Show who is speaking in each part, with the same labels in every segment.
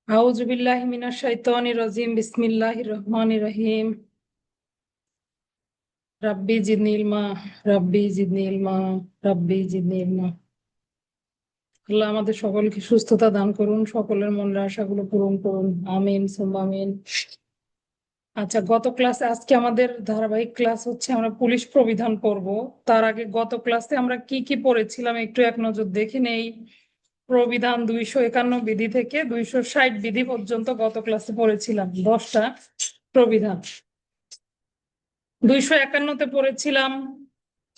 Speaker 1: আউযু বিল্লাহি মিনাশ শাইতানির রাজিম বিসমিল্লাহির রহমানির রহিম রাব্বি জিদনি ইলমা রাব্বি জিদনি ইলমা রাব্বি জিদনি ইলমা। আল্লাহ আমাদের সকলকে সুস্থতা দান করুন, সকলের মনের আশাগুলো পূরণ করুন, আমিন সুম্মা আমিন। আচ্ছা, গত ক্লাসে আজকে আমাদের ধারাবাহিক ক্লাস হচ্ছে, আমরা পুলিশ প্রবিধান পড়ব। তার আগে গত ক্লাসে আমরা কি কি পড়েছিলাম একটু এক নজর দেখে নেই। প্রবিধান 251 বিধি থেকে 260 বিধি পর্যন্ত গত ক্লাসে পড়েছিলাম, 10টা প্রবিধান। 251-তে পড়েছিলাম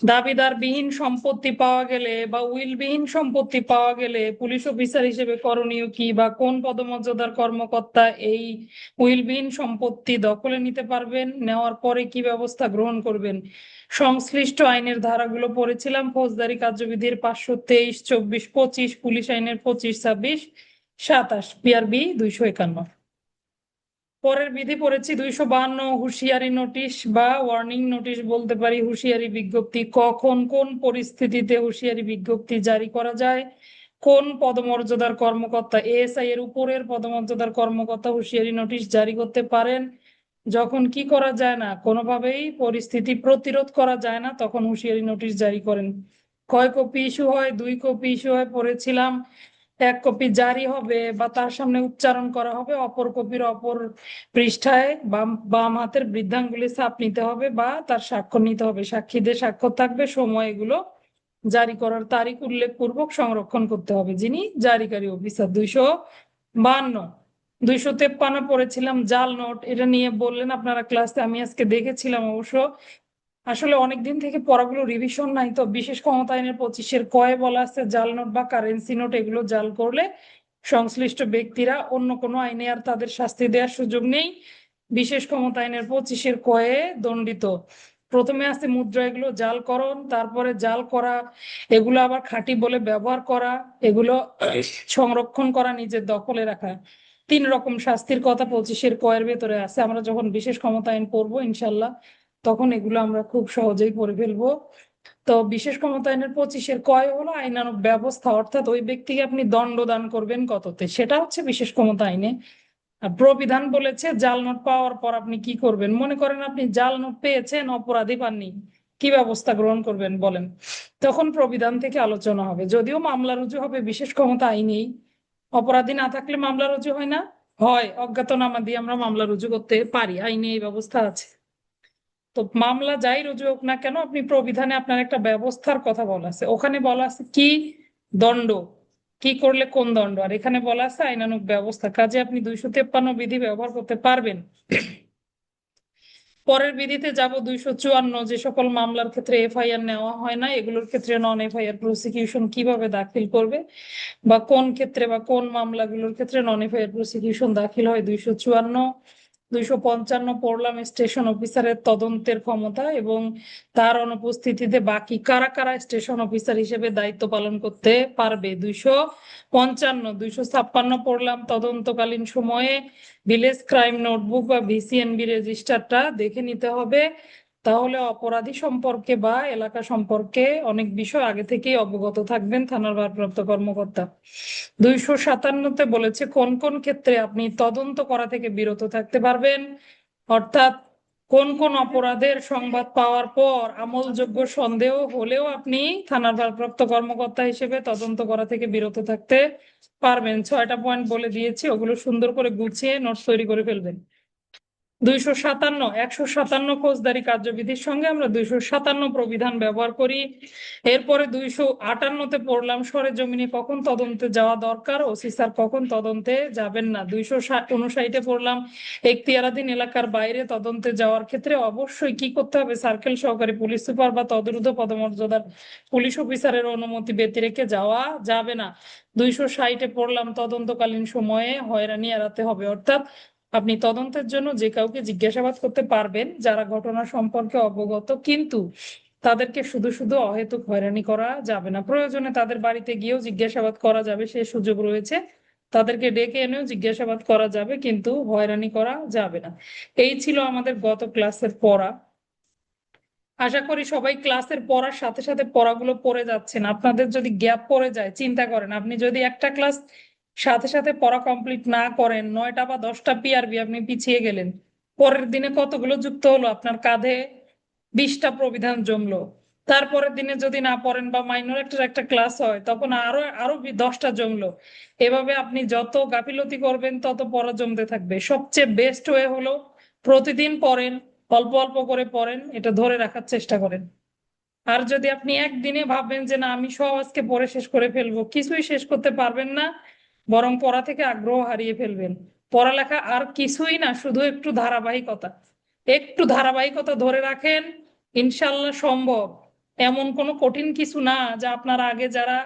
Speaker 1: দাবিদার বিহীন সম্পত্তি পাওয়া গেলে বা উইল বিহীন সম্পত্তি পাওয়া গেলে পুলিশ অফিসার হিসেবে করণীয় কি, বা কোন পদমর্যাদার কর্মকর্তা এই উইল বিহীন সম্পত্তি দখলে নিতে পারবেন, নেওয়ার পরে কি ব্যবস্থা গ্রহণ করবেন। সংশ্লিষ্ট আইনের ধারাগুলো পড়েছিলাম, ফৌজদারি কার্যবিধির 523, 24, 25, পুলিশ আইনের 25, 26, 27, পিআরবি 251। পরের বিধি পড়েছি 252, হুঁশিয়ারি নোটিশ বা ওয়ার্নিং নোটিশ বলতে পারি, হুঁশিয়ারি বিজ্ঞপ্তি। কখন কোন পরিস্থিতিতে হুঁশিয়ারি বিজ্ঞপ্তি জারি করা যায়, কোন পদমর্যাদার কর্মকর্তা, এএসআই এর উপরের পদমর্যাদার কর্মকর্তা হুঁশিয়ারি নোটিশ জারি করতে পারেন। যখন কি করা যায় না, কোনোভাবেই পরিস্থিতি প্রতিরোধ করা যায় না, তখন হুঁশিয়ারি নোটিশ জারি করেন। কয় কপি ইস্যু হয়, 2 কপি ইস্যু হয় পড়েছিলাম। 1 কপি জারি হবে বা তার সামনে উচ্চারণ করা হবে, অপর কপির অপর পৃষ্ঠায় বাম হাতের বৃদ্ধাঙ্গুলি ছাপ নিতে হবে বা তার স্বাক্ষর নিতে হবে, সাক্ষীদের স্বাক্ষর থাকবে, সময় এগুলো জারি করার তারিখ উল্লেখ পূর্বক সংরক্ষণ করতে হবে যিনি জারিকারী অফিসার। 252। 253 পড়েছিলাম জাল নোট, এটা নিয়ে বললেন আপনারা ক্লাসে, আমি আজকে দেখেছিলাম অবশ্য। আসলে অনেকদিন থেকে পড়াগুলো রিভিশন নাই তো, বিশেষ ক্ষমতা আইনের 25-এর কয়ে বলা আছে জাল নোট বা কারেন্সি নোট এগুলো জাল করলে সংশ্লিষ্ট ব্যক্তিরা অন্য কোনো আইনে আর তাদের শাস্তি দেওয়ার সুযোগ নেই, বিশেষ ক্ষমতা আইনের 25-এর কয়ে দণ্ডিত। প্রথমে আছে মুদ্রা, এগুলো জালকরণ, তারপরে জাল করা, এগুলো আবার খাঁটি বলে ব্যবহার করা, এগুলো সংরক্ষণ করা, নিজের দখলে রাখা। 3 রকম শাস্তির কথা 25-এর কয়ের ভেতরে আছে। আমরা যখন বিশেষ ক্ষমতা আইন পড়বো ইনশাল্লাহ, তখন এগুলো আমরা খুব সহজেই পড়ে ফেলবো। তো বিশেষ ক্ষমতা আইনের 25-এর কয় হলো আইনানুগ ব্যবস্থা, অর্থাৎ ওই ব্যক্তিকে আপনি দণ্ড দান করবেন কততে, সেটা হচ্ছে বিশেষ ক্ষমতা আইনে। আর প্রবিধান বলেছে জাল নোট পাওয়ার পর আপনি কি করবেন। মনে করেন আপনি জাল নোট পেয়েছেন, অপরাধী পাননি, কি ব্যবস্থা গ্রহণ করবেন বলেন। তখন প্রবিধান থেকে আলোচনা হবে। যদিও মামলা রুজু হবে বিশেষ ক্ষমতা আইনেই, অপরাধী না থাকলে মামলা রুজু হয় না, হয় অজ্ঞাতনামা দিয়ে আমরা মামলা রুজু করতে পারি, আইনে এই ব্যবস্থা আছে। তো মামলা যাই রুজু হোক না কেন, আপনি প্রবিধানে আপনার একটা ব্যবস্থার কথা বলা আছে, ওখানে বলা আছে কি দণ্ড, কি করলে কোন দণ্ড, আর এখানে বলা আছে আইনানুগ ব্যবস্থা, কাজে আপনি 253 বিধি ব্যবহার করতে পারবেন। পরের বিধিতে যাব 254, যে সকল মামলার ক্ষেত্রে এফআইআর নেওয়া হয় না এগুলোর ক্ষেত্রে নন এফআইআর প্রসিকিউশন কিভাবে দাখিল করবে, বা কোন ক্ষেত্রে বা কোন মামলাগুলোর ক্ষেত্রে নন এফআইআর প্রসিকিউশন দাখিল হয়। 254। 255 পড়লাম স্টেশন অফিসারের তদন্তের ক্ষমতা এবং তার অনুপস্থিতিতে বাকি কারা কারা স্টেশন অফিসার হিসেবে দায়িত্ব পালন করতে পারবে। 255। 256 পড়লাম তদন্তকালীন সময়ে ভিলেজ ক্রাইম নোটবুক বা ভিসিএনবি রেজিস্টারটা দেখে নিতে হবে, তাহলে অপরাধী সম্পর্কে বা এলাকা সম্পর্কে অনেক বিষয় আগে থেকেই অবগত থাকবেন থানার ভারপ্রাপ্ত কর্মকর্তা। 257-তে বলেছে কোন কোন ক্ষেত্রে আপনি তদন্ত করা থেকে বিরত থাকতে পারবেন, অর্থাৎ কোন কোন অপরাধের সংবাদ পাওয়ার পর আমলযোগ্য সন্দেহ হলেও আপনি থানার ভারপ্রাপ্ত কর্মকর্তা হিসেবে তদন্ত করা থেকে বিরত থাকতে পারবেন। 6টা পয়েন্ট বলে দিয়েছি, ওগুলো সুন্দর করে গুছিয়ে নোটস তৈরি করে ফেলবেন। 257। 157 ফৌজদারি কার্যবিধির সঙ্গে আমরা 257 প্রবিধান ব্যবহার করি। এরপরে 258-তে পড়লাম সরেজমিনে কখন তদন্তে যাওয়া দরকার, ওসি স্যার কখন তদন্তে যাবেন না। 259-এ পড়লাম এখতিয়ারাধীন এলাকার বাইরে তদন্তে যাওয়ার ক্ষেত্রে অবশ্যই কি করতে হবে, সার্কেল সহকারী পুলিশ সুপার বা তদূর্ধ্ব পদমর্যাদার পুলিশ অফিসারের অনুমতি ব্যতি রেখে যাওয়া যাবে না। 260-এ পড়লাম তদন্তকালীন সময়ে হয়রানি এড়াতে হবে, অর্থাৎ আপনি তদন্তের জন্য যে কাউকে জিজ্ঞাসাবাদ করতে পারবেন যারা ঘটনা সম্পর্কে অবগত, কিন্তু তাদেরকে শুধু শুধু অহেতুক হয়রানি করা যাবে না, প্রয়োজনে তাদের বাড়িতে গিয়েও জিজ্ঞাসাবাদ করা যাবে, সে সুযোগ রয়েছে, তাদেরকে ডেকে এনেও জিজ্ঞাসাবাদ করা যাবে, কিন্তু হয়রানি করা যাবে না। এই ছিল আমাদের গত ক্লাসের পড়া। আশা করি সবাই ক্লাসের পড়ার সাথে সাথে পড়াগুলো পড়ে যাচ্ছেন। আপনাদের যদি গ্যাপ পড়ে যায় চিন্তা করেন, আপনি যদি একটা ক্লাস সাথে সাথে পড়া কমপ্লিট না করেন, 9টা বা 10টা পিআরবি আপনি পিছিয়ে গেলেন, পরের দিনে কতগুলো যুক্ত হলো আপনার কাঁধে? 20টা প্রবিধান জমলো। তারপরের দিনে যদি না পড়েন বা মাইনর একটা একটা ক্লাস হয় তখন আরো আরো 10টা জমলো। এভাবে আপনি যত গাফিলতি করবেন তত পড়া জমতে থাকবে। সবচেয়ে বেস্ট ওয়ে হলো প্রতিদিন পড়েন, অল্প অল্প করে পড়েন, এটা ধরে রাখার চেষ্টা করেন। আর যদি আপনি একদিনে ভাববেন যে না আমি সব আজকে পড়ে শেষ করে ফেলবো, কিছুই শেষ করতে পারবেন না, বরং পড়া থেকে আগ্রহ হারিয়ে ফেলবেন। পড়ালেখা আর কিছুই না, শুধু একটু ধারাবাহিকতা। একটু ধারাবাহিকতা ধরে রাখেন, ইনশাল্লাহ সম্ভব। এমন কোনো কঠিন কিছু না যা আপনার আগে যারা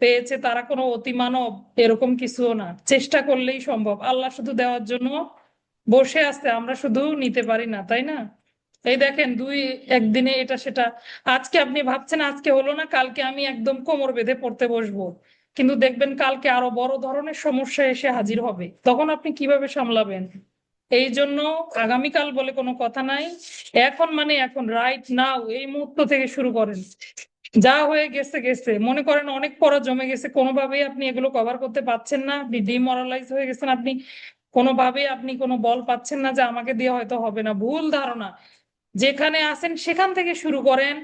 Speaker 1: পেয়েছে তারা কোনো অতিমানব, এরকম কিছুও না। চেষ্টা করলেই সম্ভব। আল্লাহ শুধু দেওয়ার জন্য বসে আছে, আমরা শুধু নিতে পারি না, তাই না? এই দেখেন একদিনে এটা সেটা। আজকে আপনি ভাবছেন আজকে হলো না, কালকে আমি একদম কোমর বেঁধে পড়তে বসবো, কিন্তু দেখবেন কালকে আরো বড় ধরনের সমস্যা এসে হাজির হবে, তখন আপনি কিভাবে সামলাবেন? এই জন্য আগামীকাল বলে কোনো কথা নাই। এখন মানে এখন, রাইট নাও, এই মুহূর্ত থেকে শুরু করেন। যা হয়ে গেছে গেছে। মনে করেন অনেক পড়া জমে গেছে, কোনোভাবেই আপনি এগুলো কভার করতে পারছেন না, আপনি ডিমোরালাইজ হয়ে গেছেন, আপনি কোনোভাবেই আপনি কোনো বল পাচ্ছেন না যে আমাকে দিয়ে হয়তো হবে না, ভুল ধারণা। যেখানে আছেন সেখান থেকে শুরু করেন,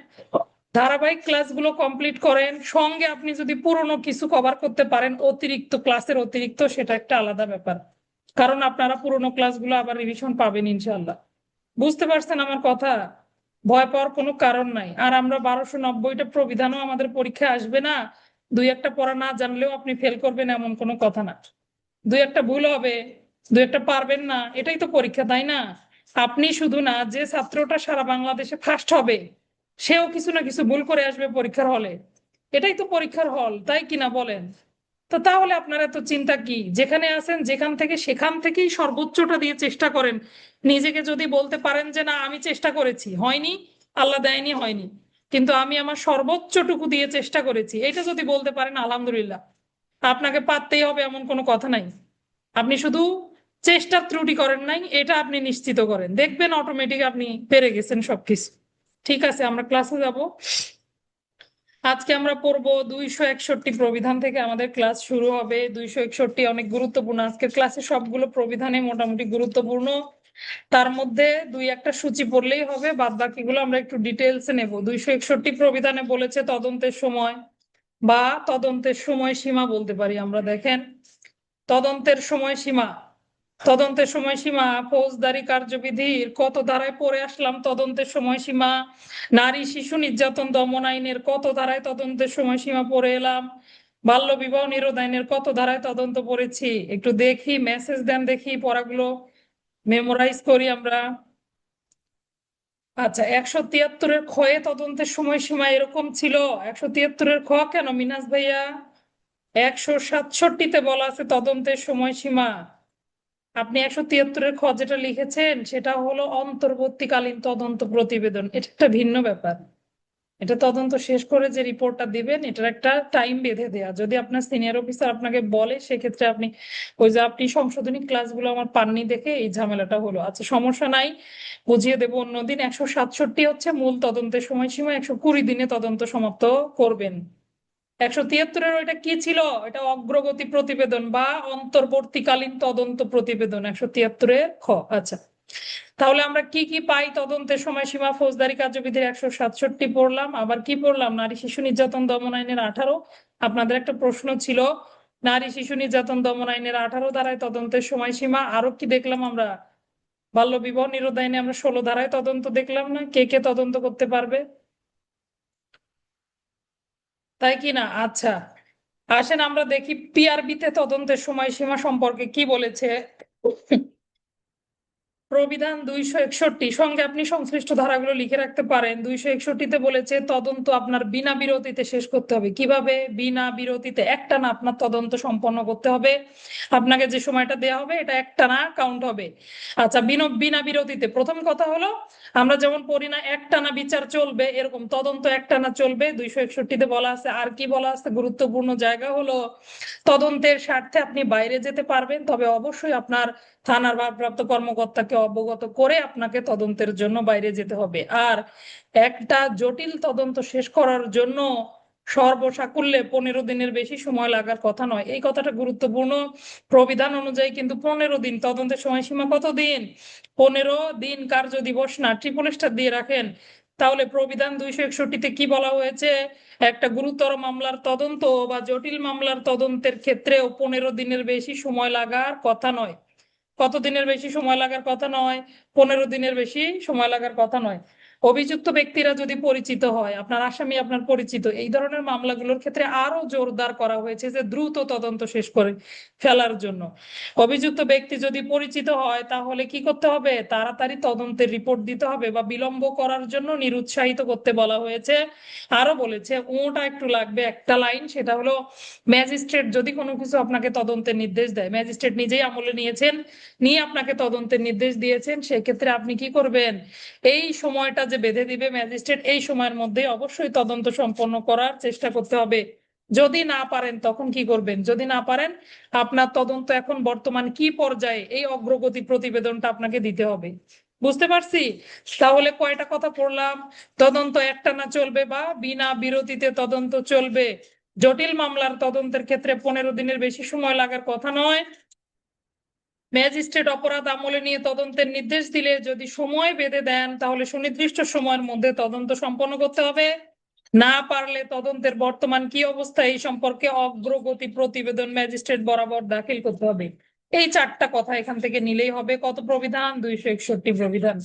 Speaker 1: ধারাবাহিক ক্লাসগুলো কমপ্লিট করেন। সঙ্গে আপনি যদি পুরনো কিছু কভার করতে পারেন অতিরিক্ত ক্লাসের অতিরিক্ত, সেটা একটা আলাদা ব্যাপার, কারণ আপনারা পুরনো ক্লাসগুলো আবার রিভিশন পাবেন ইনশাল্লাহ। বুঝতে পারছেন আমার কথা? ভয় পাওয়ার কোনো কারণ নাই। আর আমরা 1290টা প্রবিধানও আমাদের পরীক্ষায় আসবে না, দুই একটা পড়া না জানলেও আপনি ফেল করবেন এমন কোনো কথা না। দুই একটা ভুল হবে, দুই একটা পারবেন না, এটাই তো পরীক্ষা, তাই না? আপনি শুধু না, যে ছাত্রটা সারা বাংলাদেশে ফার্স্ট হবে সেও কিছু না কিছু ভুল করে আসবে পরীক্ষার হলে। এটাই তো পরীক্ষার হল, তাই কিনা বলেন? তো তাহলে আপনার এত চিন্তা কি? যেখানে আছেন যেখান থেকে সেখান থেকেই সর্বোচ্চটা দিয়ে চেষ্টা করেন। নিজেকে যদি বলতে পারেন যে না আমি চেষ্টা করেছি, হয়নি, আল্লাহ দেয়নি, হয়নি, কিন্তু আমি আমার সর্বোচ্চটুকু দিয়ে চেষ্টা করেছি, এটা যদি বলতে পারেন আলহামদুলিল্লাহ। আপনাকে পারতেই হবে এমন কোনো কথা নাই। আপনি শুধু চেষ্টার ত্রুটি করেন নাই, এটা আপনি নিশ্চিত করেন, দেখবেন অটোমেটিক আপনি পেরে গেছেন সবকিছু। ঠিক আছে, আমরা ক্লাসে যাব। আজকে আমরা পড়বো 261 প্রবিধান থেকে আমাদের ক্লাস শুরু হবে। 261 অনেক গুরুত্বপূর্ণ, আজকের ক্লাসে সবগুলো প্রবিধানে মোটামুটি গুরুত্বপূর্ণ। তার মধ্যে দুই একটা সূচি পড়লেই হবে, বাদ বাকিগুলো আমরা একটু ডিটেলসে নেব। 261 প্রবিধানে বলেছে তদন্তের সময় বা তদন্তের সময়সীমা বলতে পারি আমরা। দেখেন, তদন্তের সময়সীমা। তদন্তের সময়সীমা ফৌজদারি কার্যবিধির কত ধারায় পড়ে আসলাম তদন্তের সময়সীমা। নারী শিশু নির্যাতন দমন আইনের কত ধারায় তদন্তের সময়সীমা পড়ে এলাম। বাল্য বিবাহ নিরোধ আইনের কত ধারায় তদন্ত পড়েছি, একটু দেখি, মেসেজ দেন দেখি, পড়াগুলো মেমোরাইজ করি আমরা। আচ্ছা, 173-এর ক্ষয়ে তদন্তের সময়সীমা এরকম ছিল। 173-এর খ কেন মিনাস ভাইয়া? 167-তে বলা আছে তদন্তের সময়সীমা। আপনি 173-এর খ যেটা লিখেছেন সেটা হলো অন্তর্বর্তীকালীন তদন্ত প্রতিবেদন, এটা একটা ভিন্ন ব্যাপার। এটা তদন্ত শেষ করে যে রিপোর্টটা দিবেন, এটার একটা টাইম বেঁধে দেয়া। যদি আপনার সিনিয়র অফিসার আপনাকে বলে সেক্ষেত্রে আপনি ওই যে আপনি সংশোধনী ক্লাসগুলো আমার পাননি দেখে এই ঝামেলাটা হলো। আচ্ছা, সমস্যা নাই, বুঝিয়ে দেবো অন্যদিন। 167 হচ্ছে মূল তদন্তের সময়সীমা, 120 দিনে তদন্ত সমাপ্ত করবেন। 173-এর ওইটা কি ছিল? এটা অগ্রগতি প্রতিবেদন বা অন্তর্বর্তীকালীন তদন্ত প্রতিবেদন, 173-এর খ। আচ্ছা, তাহলে আমরা কি কি পাই? তদন্তের সময়সীমা ফৌজদারি কার্যবিধির 167 পড়লাম, আবার কি পড়লাম? নারী শিশু নির্যাতন দমন আইনের 18। আপনাদের একটা প্রশ্ন ছিল, নারী শিশু নির্যাতন দমন আইনের 18 ধারায় তদন্তের সময়সীমা। আরো কি দেখলাম আমরা? বাল্য বিবাহ নিরোধ আইনে আমরা 16 ধারায় তদন্ত দেখলাম না? কে কে তদন্ত করতে পারবে, তাই কি না? আচ্ছা, আসেন আমরা দেখি পিআরবিতে তদন্তের সময়সীমা সম্পর্কে কি বলেছে। প্রবিধান 261 সঙ্গে আপনি সংশ্লিষ্ট ধারাগুলো লিখে রাখতে পারেন। 261-তে বলেছে তদন্ত আপনার বিনা বিরতিতে শেষ করতে হবে। কিভাবে? বিনা বিরতিতে, একটানা আপনার তদন্ত সম্পন্ন করতে হবে। আপনাকে যে সময়টা দেওয়া হবে এটা একটানা কাউন্ট হবে। আচ্ছা, বিনা বিরতিতে, প্রথম কথা হলো আমরা যেমন পড়ি না একটানা বিচার চলবে, এরকম তদন্ত একটানা চলবে। 261-তে বলা আছে। আর কি বলা আছে? গুরুত্বপূর্ণ জায়গা হলো তদন্তের স্বার্থে আপনি বাইরে যেতে পারবেন, তবে অবশ্যই আপনার থানার ভারপ্রাপ্ত কর্মকর্তাকে অবগত করে আপনাকে তদন্তের জন্য বাইরে যেতে হবে। আর একটা জটিল তদন্ত শেষ করার জন্য সর্বসাকুল্যে 15 দিনের বেশি সময় লাগার কথা নয়। এই কথাটা গুরুত্বপূর্ণ। প্রবিধান অনুযায়ী কিন্তু 15 দিন, তদন্তের সময়সীমা কতদিন? 15 দিন কার্য দিবস না, ট্রিপল স্টার দিয়ে রাখেন। তাহলে প্রবিধান 261-তে কি বলা হয়েছে? একটা গুরুতর মামলার তদন্ত বা জটিল মামলার তদন্তের ক্ষেত্রেও 15 দিনের বেশি সময় লাগার কথা নয়। কতদিনের বেশি সময় লাগার কথা নয়? 15 দিনের বেশি সময় লাগার কথা নয়। অভিযুক্ত ব্যক্তিরা যদি পরিচিত হয়, আপনার আসামি আপনার পরিচিত, এই ধরনের মামলাগুলোর ক্ষেত্রে আরো জোরদার করা হয়েছে যে দ্রুত তদন্ত শেষ করে ফেলার জন্য। অভিযুক্ত ব্যক্তি যদি পরিচিত হয় তাহলে কি করতে হবে? তাড়াতাড়ি তদন্তের রিপোর্ট দিতে হবে বা বিলম্ব করার জন্য নিরুৎসাহিত করতে বলা হয়েছে। আরো বলেছে, ওটা একটু লাগবে একটা লাইন, সেটা হলো ম্যাজিস্ট্রেট যদি কোনো কিছু আপনাকে তদন্তের নির্দেশ দেয়, ম্যাজিস্ট্রেট নিজেই আমলে নিয়েছেন, নিয়ে আপনাকে তদন্তের নির্দেশ দিয়েছেন, সেক্ষেত্রে আপনি কি করবেন? এই সময়টা যে বেঁধে দিবে ম্যাজিস্ট্রেট, এই সময়ের মধ্যে অবশ্যই তদন্ত সম্পন্ন করার চেষ্টা করতে হবে। যদি না পারেন তখন কি করবেন? যদি না পারেন, আপনার তদন্ত এখন বর্তমান কি পর্যায়ে, এই অগ্রগতি প্রতিবেদনটা আপনাকে দিতে হবে। বুঝতে পারছি? তাহলে কয়টা কথা পড়লাম? তদন্ত একটানা চলবে বা বিনা বিরতিতে তদন্ত চলবে। জটিল মামলার তদন্তের ক্ষেত্রে 15 দিনের বেশি সময় লাগার কথা নয়। ম্যাজিস্ট্রেট অপরাধ আমলে নিয়ে তদন্তের নির্দেশ দিলে যদি সময় বেঁধে দেন তাহলে সুনির্দিষ্ট সময়ের মধ্যে তদন্ত সম্পন্ন করতে হবে। না পারলে তদন্তের বর্তমান কি অবস্থা এই সম্পর্কে অগ্রগতি প্রতিবেদন ম্যাজিস্ট্রেট বরাবর দাখিল করতে হবে। এই 4টা কথা এখান থেকে নিলেই হবে। কত প্রবিধান? 261 প্রবিধান।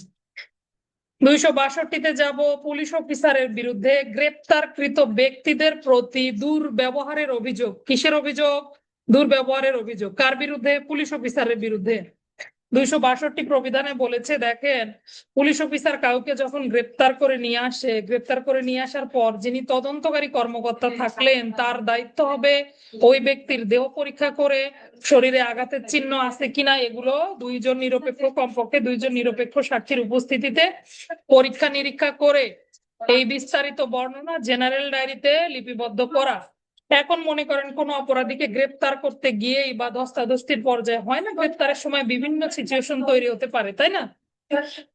Speaker 1: 262-তে যাব। পুলিশ অফিসারের বিরুদ্ধে গ্রেপ্তারকৃত ব্যক্তিদের প্রতি দুর্ব্যবহারের অভিযোগ। কিসের অভিযোগ? দুর্ব্যবহারের অভিযোগ। কার বিরুদ্ধে? পুলিশ অফিসারের বিরুদ্ধে। 262 প্রবিধানে বলেছে, দেখেন, পুলিশ অফিসার কাউকে যখন গ্রেপ্তার করে নিয়ে আসে, গ্রেপ্তার করে নিয়ে আসার পর যিনি তদন্তকারী কর্মকর্তা থাকলেন তার দায়িত্ব হবে ওই ব্যক্তির দেহ পরীক্ষা করে শরীরে আঘাতের চিহ্ন আছে কিনা এগুলো কমপক্ষে দুইজন নিরপেক্ষ সাক্ষীর উপস্থিতিতে পরীক্ষা নিরীক্ষা করে এই বিস্তারিত বর্ণনা জেনারেল ডায়েরিতে লিপিবদ্ধ করা। এখন মনে করেন কোন অপরাধীকে গ্রেপ্তার করতে গিয়েই বা ধস্তাধস্তির পর্যায়ে হয় না, গ্রেপ্তারের সময় বিভিন্ন সিচুয়েশন তৈরি হতে পারে, তাই না?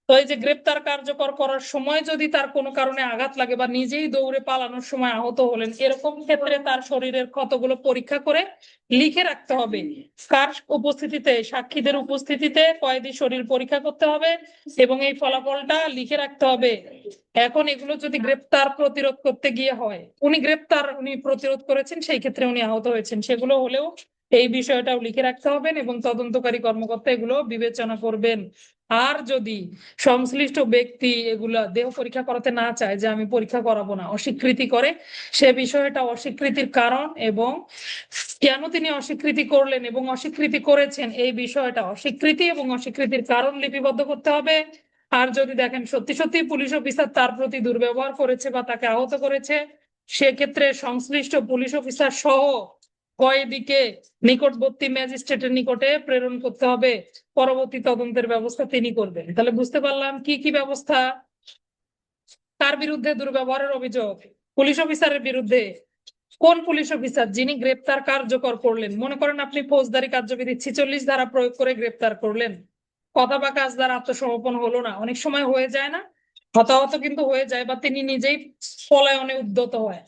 Speaker 1: তো এই যে গ্রেপ্তার কার্যকর করার সময় যদি তার কোনো কারণে আঘাত লাগে বা নিজেই দৌড়ে পালানোর সময় আহত হলেন, এরকম ক্ষেত্রে তার শরীরের ক্ষতগুলো পরীক্ষা করে লিখে রাখতে হবে। কার উপস্থিতিতে? সাক্ষীদের উপস্থিতিতে কয়েদি শরীর পরীক্ষা করতে হবে এবং এই ফলাফলটা লিখে রাখতে হবে। এখন এগুলো যদি গ্রেপ্তার প্রতিরোধ করতে গিয়ে হয়, উনি প্রতিরোধ করেছেন, সেই ক্ষেত্রে উনি আহত হয়েছেন, সেগুলো হলেও এই বিষয়টাও লিখে রাখতে হবেন এবং তদন্তকারী কর্মকর্তা এগুলো বিবেচনা করবেন। আর যদি সংশ্লিষ্ট ব্যক্তি এগুলা দেহ পরীক্ষা করাতে না চায়, যে আমি পরীক্ষা করাবো না, অস্বীকৃতি করে, সে বিষয়টা, অস্বীকৃতির কারণ এবং কেন তিনি অস্বীকৃতি করলেন এবং অস্বীকৃতি করেছেন, এই বিষয়টা, অস্বীকৃতি এবং অস্বীকৃতির কারণ লিপিবদ্ধ করতে হবে। আর যদি দেখেন সত্যি সত্যি পুলিশ অফিসার তার প্রতি দুর্ব্যবহার করেছে বা তাকে আহত করেছে, সেক্ষেত্রে সংশ্লিষ্ট পুলিশ অফিসার সহ কয়েদিকে নিকটবর্তী ম্যাজিস্ট্রেটের নিকটে প্রেরণ করতে হবে। পরবর্তী তদন্তের ব্যবস্থা তিনি করবেন। তাহলে বুঝতে পারলাম কি কি ব্যবস্থা। কার বিরুদ্ধে দুর্ব্যবহারের অভিযোগ? পুলিশ অফিসারের বিরুদ্ধে। কোন পুলিশ অফিসার? যিনি গ্রেপ্তার কার্যকর করলেন। মনে করেন আপনি ফৌজদারি কার্যবিধি 46 ধারা প্রয়োগ করে গ্রেপ্তার করলেন, কথা বা কাজ দ্বারা আত্মসমর্পণ হলো না, অনেক সময় হয়ে যায় না, হতাহত কিন্তু হয়ে যায়, বা তিনি নিজেই পলায়নে উদ্যত হয়।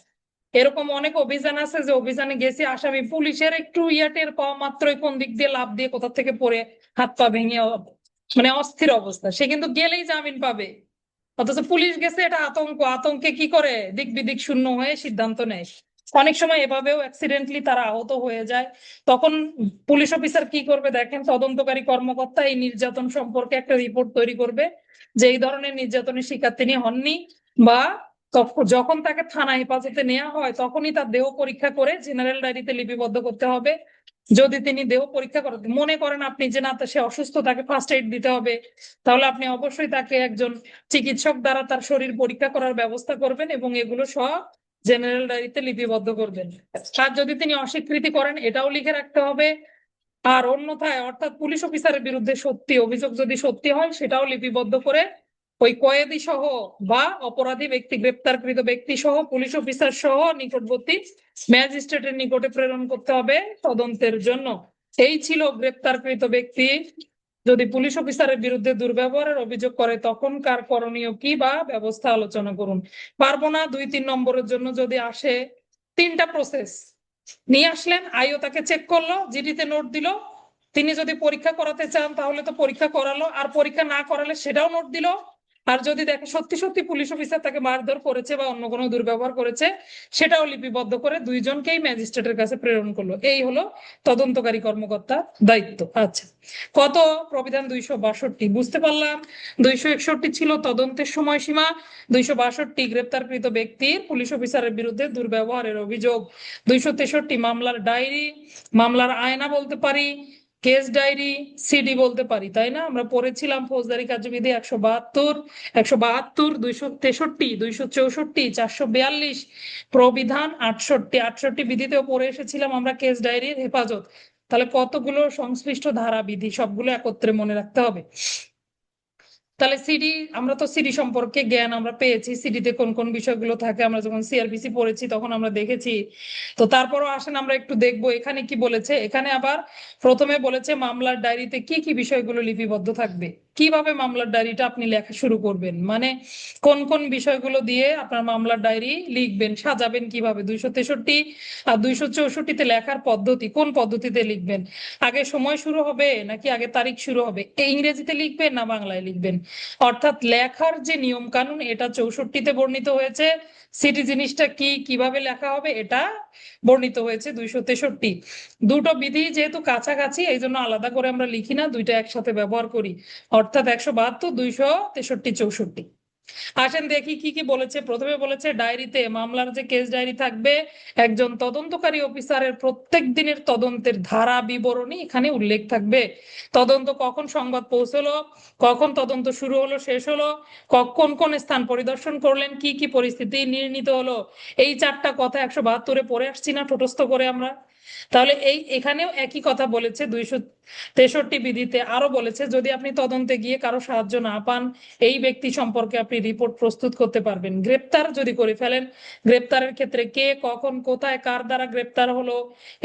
Speaker 1: এরকম অনেক অভিযান আছে যে অভিযানে গেছি, আসামি পুলিশের একটু টের পাওয়া মাত্রই কোন দিক দিয়ে লাফ দিয়ে কোথা থেকে পড়ে হাত পা ভেঙে মানে অস্থির অবস্থা, সে কিন্তু গেলেই জামিন পাবে। অথচ পুলিশ গেছে, এটা আতঙ্ক, আতঙ্কে কি করে দিক বিদিক শূন্য হয়ে সিদ্ধান্ত নেয়। অনেক সময় এভাবেও অ্যাক্সিডেন্টলি তারা আহত হয়ে যায়। তখন পুলিশ অফিসার কি করবে? দেখেন, তদন্তকারী কর্মকর্তা এই নির্যাতন সম্পর্কে একটা রিপোর্ট তৈরি করবে যে এই ধরনের নির্যাতনের শিকার তিনি হননি, বা যখন তাকে থানা হেফাজতে নেওয়া হয় তখনই তার দেহ পরীক্ষা করে জেনারেল ডায়েরিতে লিপিবদ্ধ করতে হবে। যদি তিনি দেহ পরীক্ষা করেন, মনে করেন আপনি যে না, সে অসুস্থ, তাকে ফার্স্ট এইড দিতে হবে, তাহলে আপনি অবশ্যই তাকে একজন চিকিৎসক দ্বারা তার শরীর পরীক্ষা করার ব্যবস্থা করবেন এবং এগুলো সব জেনারেল ডায়েরিতে লিপিবদ্ধ করবেন। আর যদি তিনি অস্বীকৃতি করেন, এটাও লিখে রাখতে হবে। আর অন্যথায়, অর্থাৎ পুলিশ অফিসারের বিরুদ্ধে সত্যি অভিযোগ যদি সত্যি হয়, সেটাও লিপিবদ্ধ করে ওই কয়েদি সহ বা অপরাধী ব্যক্তি, গ্রেপ্তারকৃত ব্যক্তি সহ পুলিশ অফিসার সহ নিকটবর্তী ম্যাজিস্ট্রেটের নিকটে প্রেরণ করতে হবে তদন্তের জন্য। এই ছিল গ্রেপ্তারকৃত ব্যক্তি যদি পুলিশ অফিসারের বিরুদ্ধে দুর্ব্যবহারের অভিযোগ করে তখন কার করণীয় কি বা ব্যবস্থা আলোচনা করুন। পারবো না 2-3 নম্বরের জন্য যদি আসে তিনটা প্রসেস নিয়ে আসলেন, আইও তাকে চেক করলো, জিডিতে নোট দিল। তিনি যদি পরীক্ষা করাতে চান তাহলে তো পরীক্ষা করালো, আর পরীক্ষা না করালে সেটাও নোট দিল। আর যদি দেখে সত্যি সত্যি পুলিশ অফিসার তাকে মারধর করেছে বা অন্য কোনো দুর্ব্যবহার করেছে, সেটাও লিপিবদ্ধ করে দুইজনকেই ম্যাজিস্ট্রেটের কাছে প্রেরণ করলো। এই হলো তদন্তকারী কর্মকর্তার দায়িত্ব। আচ্ছা, কত? প্রবিধান 262। বুঝতে পারলাম 261 ছিল তদন্তের সময়সীমা, 262 গ্রেপ্তারকৃত ব্যক্তির পুলিশ অফিসারের বিরুদ্ধে দুর্ব্যবহারের অভিযোগ, 263 মামলার ডায়েরি, মামলার আয়না বলতে পারি, কেস ডায়েরি, সিডি বলতে পারি, তাই না? আমরা পড়েছিলাম ফৌজদারি কার্যবিধি 172, 172, 263, 264, 442, প্রবিধান 68, 68 বিধিতেও পড়ে এসেছিলাম আমরা কেস ডায়েরির হেফাজত। তাহলে কতগুলো সংশ্লিষ্ট ধারা বিধি, সবগুলো একত্রে মনে রাখতে হবে। তাহলে সিডি, আমরা তো সিডি সম্পর্কে জ্ঞান আমরা পেয়েছি, সিডিতে কোন কোন বিষয়গুলো থাকে আমরা যখন সিআরপিসি পড়েছি তখন আমরা দেখেছি। তো তারপরও আসেন আমরা একটু দেখবো এখানে কি বলেছে। এখানে আবার প্রথমে বলেছে মামলার ডায়েরিতে কি কি বিষয়গুলো লিপিবদ্ধ থাকবে, কিভাবে মামলার ডায়েরিটা আপনি লেখা শুরু করবেন, মানে কোন কোন বিষয়গুলো দিয়ে আপনার মামলার ডায়েরি লিখবেন, সাজাবেন কিভাবে। 263 আর 264-তে লেখার পদ্ধতি, কোন পদ্ধতিতে লিখবেন, আগে সময় শুরু হবে নাকি আগে তারিখ শুরু হবে, ইংরেজিতে লিখবেন না বাংলায় লিখবেন। অর্থাৎ লেখার যে নিয়ম কানুন এটা 64-তে বর্ণিত হয়েছে। সিটি জিনিসটা কি, কিভাবে লেখা হবে, এটা বর্ণিত হয়েছে 263। দুটো বিধি যেহেতু কাছাকাছি এই জন্য আলাদা করে আমরা লিখি না, দুইটা একসাথে ব্যবহার করি। অর্থাৎ 172, 263, 64। আসেন দেখি কি কি বলেছে। প্রথমে বলেছে ডায়েরিতে, মামলার যে কেস ডায়েরি থাকবে, একজন তদন্তকারী অফিসারের প্রত্যেক দিনের তদন্তের ধারা বিবরণী এখানে উল্লেখ থাকবে। তদন্ত কখন সংবাদ পৌঁছলো, কখন তদন্ত শুরু হলো শেষ হলো, কোন কোন স্থান পরিদর্শন করলেন, কি কি পরিস্থিতি নির্ণীত হলো। এই চারটা কথা 172-এ পড়ে আসছি না ঠোঁটস্থ করে আমরা? তাহলে এখানেও একই কথা বলেছে। 263 বিধিতে আরো বলেছে যদি আপনি তদন্তে গিয়ে কারো সাহায্য না পান, এই ব্যক্তি সম্পর্কে আপনি রিপোর্ট প্রস্তুত করতে পারবেন। গ্রেপ্তার যদি করে ফেলেন, গ্রেপ্তারের ক্ষেত্রে কে কখন কোথায় কার দ্বারা গ্রেপ্তার হলো,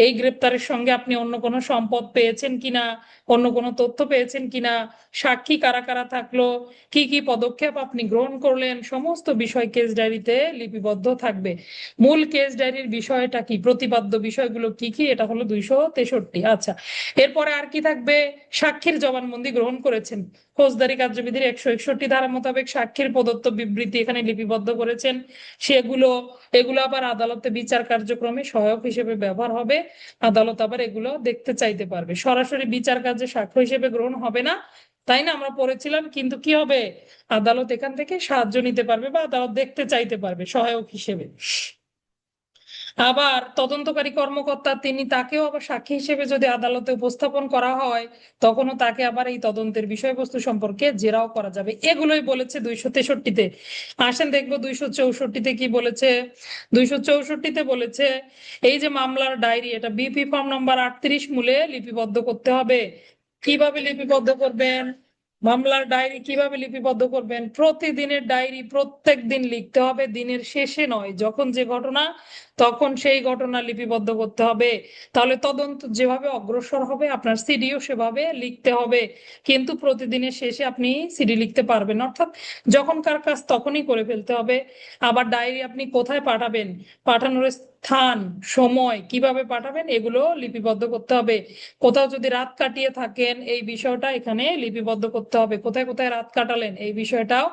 Speaker 1: এই গ্রেপ্তারের সঙ্গে আপনি অন্য কোনো সম্পদ পেয়েছেন কিনা, অন্য কোনো তথ্য পেয়েছেন কিনা, সাক্ষী কারা কারা থাকলো, কি কি পদক্ষেপ আপনি গ্রহণ করলেন, সমস্ত বিষয় কেস ডায়েরিতে লিপিবদ্ধ থাকবে। মূল কেস ডায়েরির বিষয়টা কি, প্রতিপাদ্য বিষয়গুলো কি কি, এটা হলো 263। আচ্ছা, এরপরে আর কি থাকবে? সাক্ষীর জবানবন্দি গ্রহণ করেছেন, ফৌজদারি কার্যবিধির 161 ধারা মোতাবেক সাক্ষীর প্রদত্ত বিবৃতি এখানে লিপিবদ্ধ করেছেন। এগুলো আবার আদালতে বিচার কার্যক্রমে সহায়ক হিসেবে ব্যবহার হবে। আদালত আবার এগুলো দেখতে চাইতে পারবে, সরাসরি বিচার কার্যে সাক্ষ্য হিসেবে গ্রহণ হবে না, তাই না? আমরা পড়েছিলাম, কিন্তু কি হবে, আদালত এখান থেকে সাহায্য নিতে পারবে বা আদালত দেখতে চাইতে পারবে সহায়ক হিসেবে। আবার তদন্তকারী কর্মকর্তা তিনি, তাকেও আবার সাক্ষী হিসেবে যদি আদালতে উপস্থাপন করা হয় তখনও তাকে আবার এই তদন্তের বিষয়বস্তু সম্পর্কে জেরাও করা যাবে। এগুলোই বলেছে 263-তে। আসেন দেখবো 264-তে কি বলেছে। 264-তে বলেছে এই যে মামলার ডায়েরি, এটা বিপি ফর্ম নম্বর 38 মূলে লিপিবদ্ধ করতে হবে। কিভাবে লিপিবদ্ধ করবেন? মামলার ডায়েরি কিভাবে লিপিবদ্ধ করবেন? প্রতিদিনের ডায়েরি প্রত্যেক দিন লিখতে হবে, দিনের শেষে নয়, যখন যে ঘটনা তখন সেই ঘটনা লিপিবদ্ধ করতে হবে। তাহলে তদন্ত যেভাবে অগ্রসর হবে আপনার সিডিও সেভাবে লিখতে হবে, কিন্তু প্রতিদিনের শেষে আপনি সিডি লিখতে পারবেন, অর্থাৎ যখনকার কাজ তখনই করে ফেলতে হবে। আবার ডায়েরি আপনি কোথায় পাঠাবেন, পাঠানোর স্থান, সময়, কিভাবে পাঠাবেন, এগুলো লিপিবদ্ধ করতে হবে। কোথাও যদি রাত কাটিয়ে থাকেন এই বিষয়টা এখানে লিপিবদ্ধ করতে হবে, কোথায় কোথায় রাত কাটালেন এই বিষয়টাও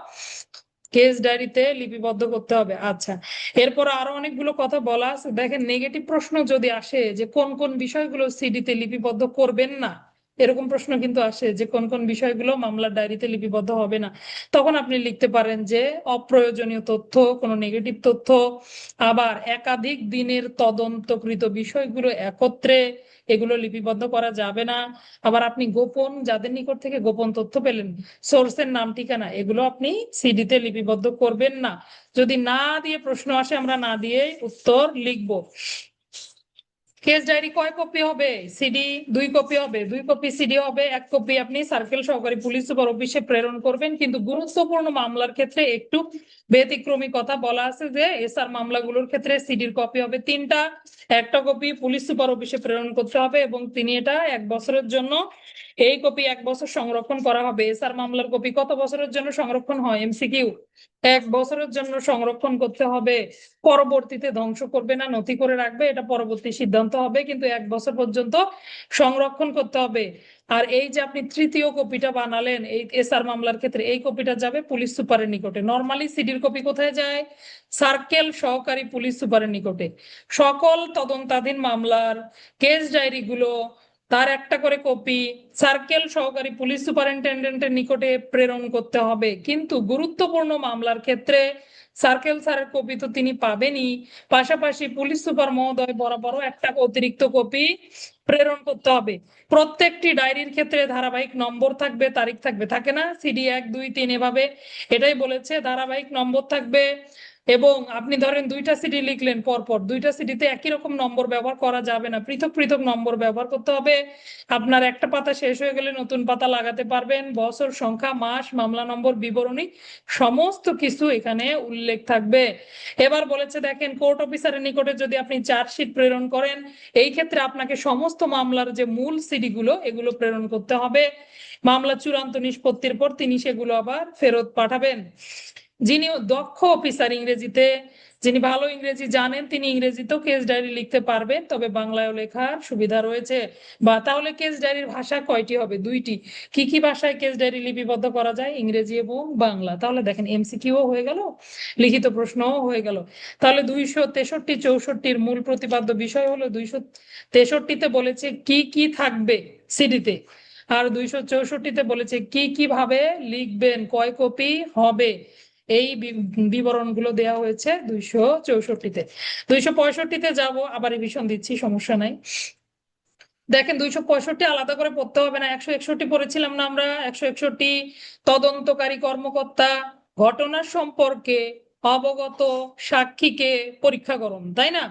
Speaker 1: কেস ডায়েরিতে লিপিবদ্ধ করতে হবে। আচ্ছা, এরপর আরো অনেকগুলো কথা বলা আছে। দেখেন, নেগেটিভ প্রশ্ন যদি আসে যে কোন কোন বিষয়গুলো সিডিতে লিপিবদ্ধ করবেন না, এরকম প্রশ্ন কিন্তু আসে যে কোন কোন বিষয়গুলো মামলার ডায়েরিতে লিপিবদ্ধ হবে না, তখন আপনি লিখতে পারেন যে অপ্রয়োজনীয় তথ্য, কোনো নেগেটিভ তথ্য, আবার একাধিক দিনের তদন্তকৃত বিষয়গুলো একত্রে, এগুলো লিপিবদ্ধ করা যাবে না। আবার আপনি গোপন, যাদের নিকট থেকে গোপন তথ্য পেলেন, সোর্সের নাম ঠিকানা, এগুলো আপনি সিডিতে লিপিবদ্ধ করবেন না। যদি না দিয়ে প্রশ্ন আসে আমরা না দিয়ে উত্তর লিখবো। কেস ডায়েরি কয় কপি হবে? সিডি 2 কপি হবে, 2 কপি সিডি হবে, 1 কপি আপনি সার্কেল সহকারী পুলিশ সুপার অফিসে প্রেরণ করবেন। কিন্তু গুরুত্বপূর্ণ মামলার ক্ষেত্রে একটু ব্যতিক্রমী কথা বলা আছে যে এসআর মামলাগুলোর ক্ষেত্রে সিডির কপি হবে 3টা, 1টা কপি পুলিশ সুপার অফিসে প্রেরণ করতে হবে এবং তিনি এটা 1 বছরের জন্য এই কপি 1 বছর সংরক্ষণ করা হবে। এসআর মামলার কপি কত বছরের জন্য সংরক্ষণ হয়? এমসিকিউ। 1 বছরের জন্য সংরক্ষণ করতে হবে। পরবর্তীতে ধ্বংস করবে না নথি করে রাখবে, এটা পরবর্তী সিদ্ধান্ত হবে, কিন্তু 1 বছর পর্যন্ত সংরক্ষণ করতে হবে। আর এই যে আপনি তৃতীয় কপিটা বানালেন এই এসআর মামলার ক্ষেত্রে, এই কপিটা যাবে পুলিশ সুপারের নিকটে। নর্মালি সিডির কপি কোথায় যায়? সার্কেল সহকারী পুলিশ সুপারের নিকটে। সকল তদন্তাধীন মামলার কেস ডায়েরি গুলো তার একটা করে কপি সার্কেল সহকারী পুলিশ সুপারিনটেন্ডেন্টের নিকটে প্রেরণ করতে হবে। কিন্তু গুরুত্বপূর্ণ মামলার ক্ষেত্রে সার্কেল স্যারের কপি তো তিনি পাবেনই, পাশাপাশি পুলিশ সুপার মহোদয় বরাবরও একটা অতিরিক্ত কপি প্রেরণ করতে হবে। প্রত্যেকটি ডায়েরির ক্ষেত্রে ধারাবাহিক নম্বর থাকবে, তারিখ থাকবে, থাকে না? সিডি 1 2 3 এভাবে এটাই বলেছে, ধারাবাহিক নম্বর থাকবে। এবং আপনি ধরেন 2টা সিডি লিখলেন পরপর, 2টা সিডিতে একই রকম নম্বর ব্যবহার করা যাবে না, পৃথক পৃথক নম্বর ব্যবহার করতে হবে। আপনার একটা পাতা শেষ হয়ে গেলে নতুন পাতা লাগাতে পারবেন। বছর, সংখ্যা, মাস, মামলা নম্বর, বিবরণী সমস্ত কিছু এখানে উল্লেখ থাকবে। এবার বলেছে দেখেন, কোর্ট অফিসারের নিকটে যদি আপনি চার্জশিট প্রেরণ করেন, এই ক্ষেত্রে আপনাকে সমস্ত মামলার যে মূল সিডি গুলো এগুলো প্রেরণ করতে হবে। মামলা চূড়ান্ত নিষ্পত্তির পর তিনি সেগুলো আবার ফেরত পাঠাবেন। যিনি দক্ষ অফিসার ইংরেজিতে, যিনি ভালো ইংরেজি জানেন, তিনি ইংরেজিতেও কেস ডায়েরি লিখতে পারবেন, তবে বাংলায়ও লেখার সুবিধা রয়েছে। বা তাহলে কেস ডায়েরির ভাষা কয়টি হবে? 2টি। কি কি ভাষায় কেস ডায়েরি লিপিবদ্ধ করা যায়? ইংরেজি এবং বাংলা। তাহলে দেখেন এমসিকিউ হয়ে গেল, লিখিত প্রশ্নও হয়ে গেল। তাহলে 263 64 মূল প্রতিপাদ্য বিষয় হলো, 263-তে বলেছে কি কি থাকবে সিডিতে, আর 264-তে বলেছে কি কি ভাবে লিখবেন, কয় কপি হবে। এই বিবরণগুলো দেওয়া হয়েছে 264-তে। 265-তে যাব, আবার রিভিশন দিচ্ছি, সমস্যা নাই। দেখেন 265 আলাদা করে পড়তে হবে না, 161 পড়েছিলাম না আমরা? 161 তদন্তকারী কর্মকর্তা ঘটনার সম্পর্কে অবগত সাক্ষীকে পরীক্ষাকরণ, তাই না?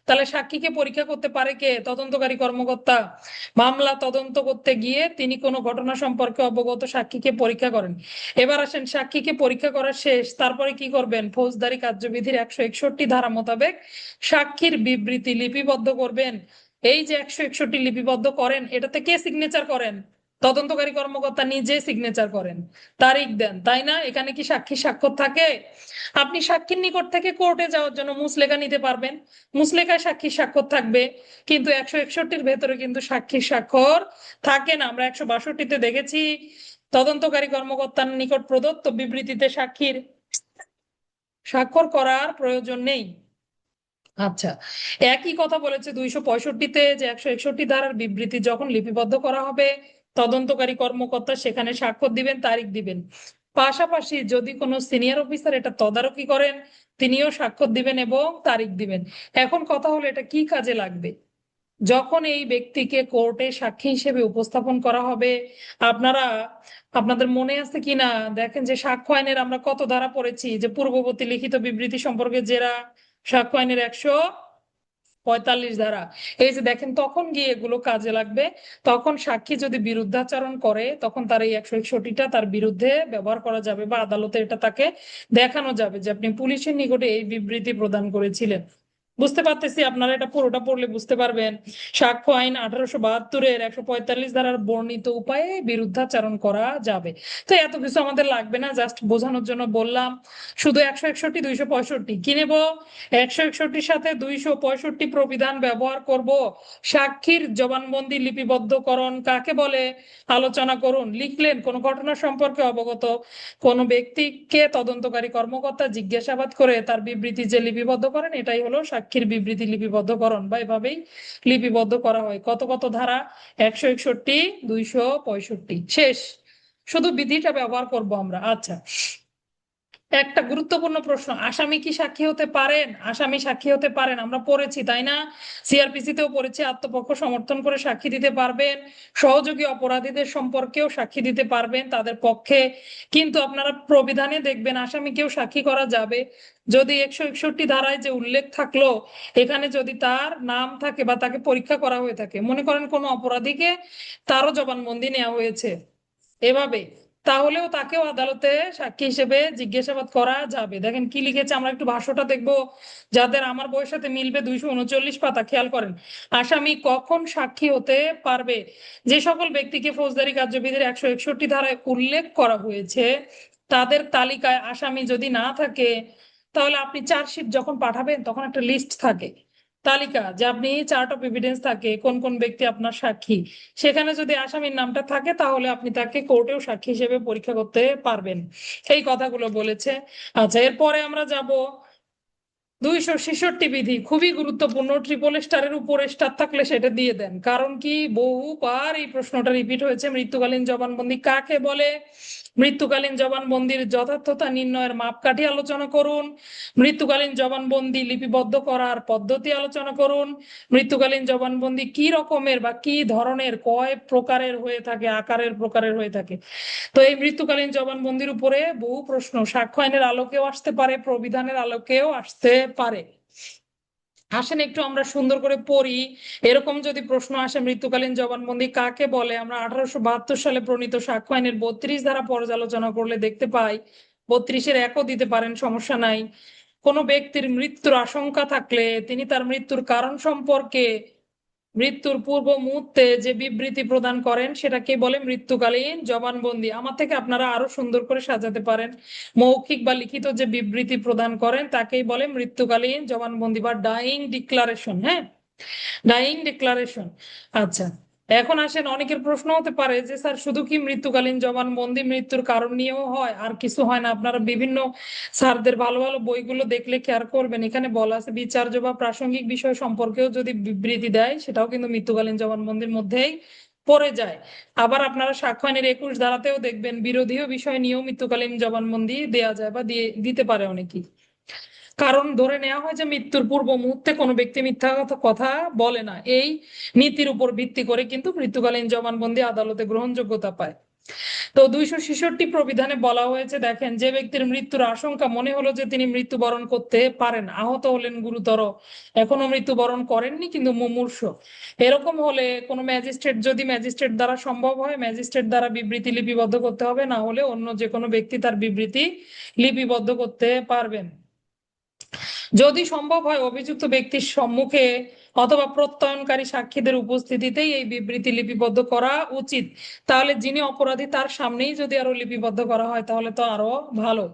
Speaker 1: তাহলে সাক্ষীকে পরীক্ষা করতে পারে কে? তদন্তকারী কর্মকর্তা। মামলা তদন্ত করতে গিয়ে তিনি কোনো ঘটনা সম্পর্কে অবগত সাক্ষীকে পরীক্ষা করেন। এবার আসেন, সাক্ষীকে পরীক্ষা করা শেষ, তারপরে কি করবেন? ফৌজদারি কার্যবিধির 161 ধারা মোতাবেক সাক্ষীর বিবৃতি লিপিবদ্ধ করবেন। এই যে 161 লিপিবদ্ধ করেন, এটাতে কে সিগনেচার করেন? তদন্তকারী কর্মকর্তা নিজে সিগনেচার করেন, তারিখ দেন, তাই না? এখানে কি সাক্ষী স্বাক্ষর থাকে? আপনি সাক্ষীর নিকট থেকে কোর্টে যাওয়ার জন্য মুচলেখা নিতে পারবেন, মুচলেখায় সাক্ষীর স্বাক্ষর থাকবে। কিন্তু 161-র ভেতরে কিন্তু সাক্ষীর স্বাক্ষর থাকে না। আমরা 162-তে দেখেছি তদন্তকারী কর্মকর্তার নিকট প্রদত্ত বিবৃতিতে সাক্ষীর স্বাক্ষর করার প্রয়োজন নেই। আচ্ছা, একই কথা বলেছে 265-তে, যে 161 ধারার বিবৃতি যখন লিপিবদ্ধ করা হবে, তদন্তকারী কর্মকর্তা সেখানে স্বাক্ষর দিবেন, তারিখ দিবেন। পাশাপাশি যদি কোনো সিনিয়র অফিসার এটা তদারকি করেন, তিনিও স্বাক্ষর দিবেন এবং তারিখ দিবেন। এখন কথা হলো, এটা কি কাজে লাগবে? যখন এই ব্যক্তিকে কোর্টে সাক্ষী হিসেবে উপস্থাপন করা হবে, আপনারা, আপনাদের মনে আছে কিনা দেখেন, যে সাক্ষ্য আইনের আমরা কত ধারা পড়েছি, যে পূর্ববর্তী লিখিত বিবৃতি সম্পর্কে জেরা, সাক্ষ্য আইনের 145 ধারা। এই যে দেখেন, তখন গিয়ে এগুলো কাজে লাগবে। তখন সাক্ষী যদি বিরুদ্ধাচরণ করে, তখন তার এই 161টা তার বিরুদ্ধে ব্যবহার করা যাবে, বা আদালতে এটা তাকে দেখানো যাবে যে আপনি পুলিশের নিকটে এই বিবৃতি প্রদান করেছিলেন। বুঝতে পারতেছি, আপনারা এটা পুরোটা পড়লে বুঝতে পারবেন। সাক্ষ্য আইন 1872-এর 145 ধারার বর্ণিত উপায়ে বিরুদ্ধাচরণ করা যাবে। তো এত কিছু আমাদের লাগবে না, জাস্ট বোঝানোর জন্য বললাম। শুধু 161 265 কি নেব? 161-র সাথে 265 প্রবিধান ব্যবহার করব। সাক্ষীর জবানবন্দি লিপিবদ্ধকরণ কাকে বলে আলোচনা করুন। লিখলেন, কোন ঘটনা সম্পর্কে অবগত কোন ব্যক্তিকে তদন্তকারী কর্মকর্তা জিজ্ঞাসাবাদ করে তার বিবৃতি যে লিপিবদ্ধ করেন, এটাই হলো সাক্ষীর বিবৃতি লিপিবদ্ধকরণ, বা এভাবেই লিপিবদ্ধ করা হয়। কত কত ধারা? 161 265, শেষ। শুধু বিধিটা ব্যবহার করব আমরা। আচ্ছা, একটা গুরুত্বপূর্ণ প্রশ্ন, আসামি কি সাক্ষী হতে পারেন? আসামি সাক্ষী হতে পারেন, আমরা পড়েছি তাই না? সিআরপিসি তেও পড়েছি, আত্মপক্ষ সমর্থন করে সাক্ষী দিতে পারবেন, সহযোগী অপরাধীদের সম্পর্কেও সাক্ষী দিতে পারবেন তাদের পক্ষে। কিন্তু আপনারা প্রবিধানে দেখবেন আসামিকেও সাক্ষী করা যাবে যদি 161 ধারায় যে উল্লেখ থাকলো, এখানে যদি তার নাম থাকে বা তাকে পরীক্ষা করা হয়ে থাকে। মনে করেন কোনো অপরাধীকে, তারও জবানবন্দি নেওয়া হয়েছে, এভাবে তাহলেও তাকেও আদালতে সাক্ষী হিসেবে জিজ্ঞাসাবাদ করা যাবে। দেখেন কি লিখেছে, আমরা একটু ভাষ্যটা দেখবো যাদের আমার বইয়ের সাথে মিলবে। 239 পাতা, খেয়াল করেন। আসামি কখন সাক্ষী হতে পারবে? যে সকল ব্যক্তিকে ফৌজদারি কার্যবিধির 161 ধারায় উল্লেখ করা হয়েছে তাদের তালিকায় আসামি যদি না থাকে, তাহলে আপনি চার্জশিট যখন পাঠাবেন তখন একটা লিস্ট থাকে, তালিকা, যে আপনি চার্ট অফ এভিডেন্স থাকে কোন কোন ব্যক্তি আপনার সাক্ষী। সেখানে যদি আসামির নামটা থাকে তাহলে আপনি তাকে কোর্টেও সাক্ষী হিসেবে পরীক্ষা করতে পারবেন। এই কথাগুলো বলেছে। আচ্ছা, এরপরে আমরা যাব 266 বিধি, খুবই গুরুত্বপূর্ণ। ট্রিপল স্টারের উপরে স্টার থাকলে সেটা দিয়ে দেন, কারণ কি বহুবার এই প্রশ্নটা রিপিট হয়েছে। মৃত্যুকালীন জবানবন্দি কাকে বলে? মৃত্যুকালীন জবানবন্দির যথার্থতা নির্ণয়ের মাপকাঠি আলোচনা করুন। মৃত্যুকালীন জবানবন্দি লিপিবদ্ধ করার পদ্ধতি আলোচনা করুন। মৃত্যুকালীন জবানবন্দি কি রকমের বা কি ধরনের, কয় প্রকারের হয়ে থাকে, আকারের প্রকারের হয়ে থাকে। তো এই মৃত্যুকালীন জবানবন্দির উপরে বহু প্রশ্ন সাক্ষ্য আইনের আলোকেও আসতে পারে, প্রবিধানের আলোকেও আসতে পারে। আসেন একটু আমরা সুন্দর করে পড়ি। এরকম যদি প্রশ্ন আসে, মৃত্যুকালীন জবানবন্দি কাকে বলে, আমরা 1872 সালে প্রণীত সাক্ষ্য আইনের 32 ধারা পর্যালোচনা করলে দেখতে পাই। 32-এর 1ও দিতে পারেন, সমস্যা নাই। কোনো ব্যক্তির মৃত্যুর আশঙ্কা থাকলে তিনি তার মৃত্যুর কারণ সম্পর্কে মৃত্যুর পূর্ব মুহূর্তে যে বিবৃতি প্রদান করেন সেটাকে বলে মৃত্যুকালীন জবানবন্দি। আমার থেকে আপনারা আরো সুন্দর করে সাজাতে পারেন। মৌখিক বা লিখিত যে বিবৃতি প্রদান করেন তাকেই বলে মৃত্যুকালীন জবানবন্দি বা ডাইং ডিক্লারেশন। হ্যাঁ, ডাইং ডিক্লারেশন। আচ্ছা, এখন আসেন, অনেকের প্রশ্ন হতে পারে যে স্যার শুধু কি মৃত্যুকালীন জবানবন্দি মৃত্যুর কারণ নিয়েও হয়, আর কিছু হয় না? আপনারা বিভিন্ন স্যারদের ভালো ভালো বইগুলো দেখলে খেয়াল করবেন, এখানে বলা আছে বিচার্য বা প্রাসঙ্গিক বিষয় সম্পর্কেও যদি বিবৃতি দেয় সেটাও কিন্তু মৃত্যুকালীন জবানবন্দির মধ্যেই পড়ে যায়। আবার আপনারা সাক্ষ্য আইনের 21 ধারাতেও দেখবেন বিরোধীয় বিষয় নিয়েও মৃত্যুকালীন জবানবন্দি দেয়া যায় বা দিতে পারে অনেকেই। কারণ ধরে নেওয়া হয় যে মৃত্যুর পূর্ব মুহূর্তে কোনো ব্যক্তি মিথ্যা কথা বলে না, এই নীতির উপর ভিত্তি করে কিন্তু মৃত্যুকালীন জবানবন্দি আদালতে গ্রহণযোগ্যতা পায়। তো 266 প্রবিধানে বলা হয়েছে, দেখেন, যে ব্যক্তির মৃত্যুর আশঙ্কা মনে হলো যে তিনি মৃত্যুবরণ করতে পারেন, আহত হলেন গুরুতর, এখনো মৃত্যুবরণ করেননি কিন্তু মুমূর্ষ, এরকম হলে কোনো ম্যাজিস্ট্রেট, যদি ম্যাজিস্ট্রেট দ্বারা সম্ভব হয় ম্যাজিস্ট্রেট দ্বারা বিবৃতি লিপিবদ্ধ করতে হবে, না হলে অন্য যে কোনো ব্যক্তি তার বিবৃতি লিপিবদ্ধ করতে পারবেন। যদি সম্ভব হয় অভিযুক্ত ব্যক্তির সম্মুখে অথবা প্রত্যয়নকারী সাক্ষীদের উপস্থিতিতেই এই বিবৃতি লিপিবদ্ধ করা উচিত। তাহলে যিনি অপরাধী তার সামনেই যদি আরো লিপিবদ্ধ করা হয় তাহলে তো আরো ভালো।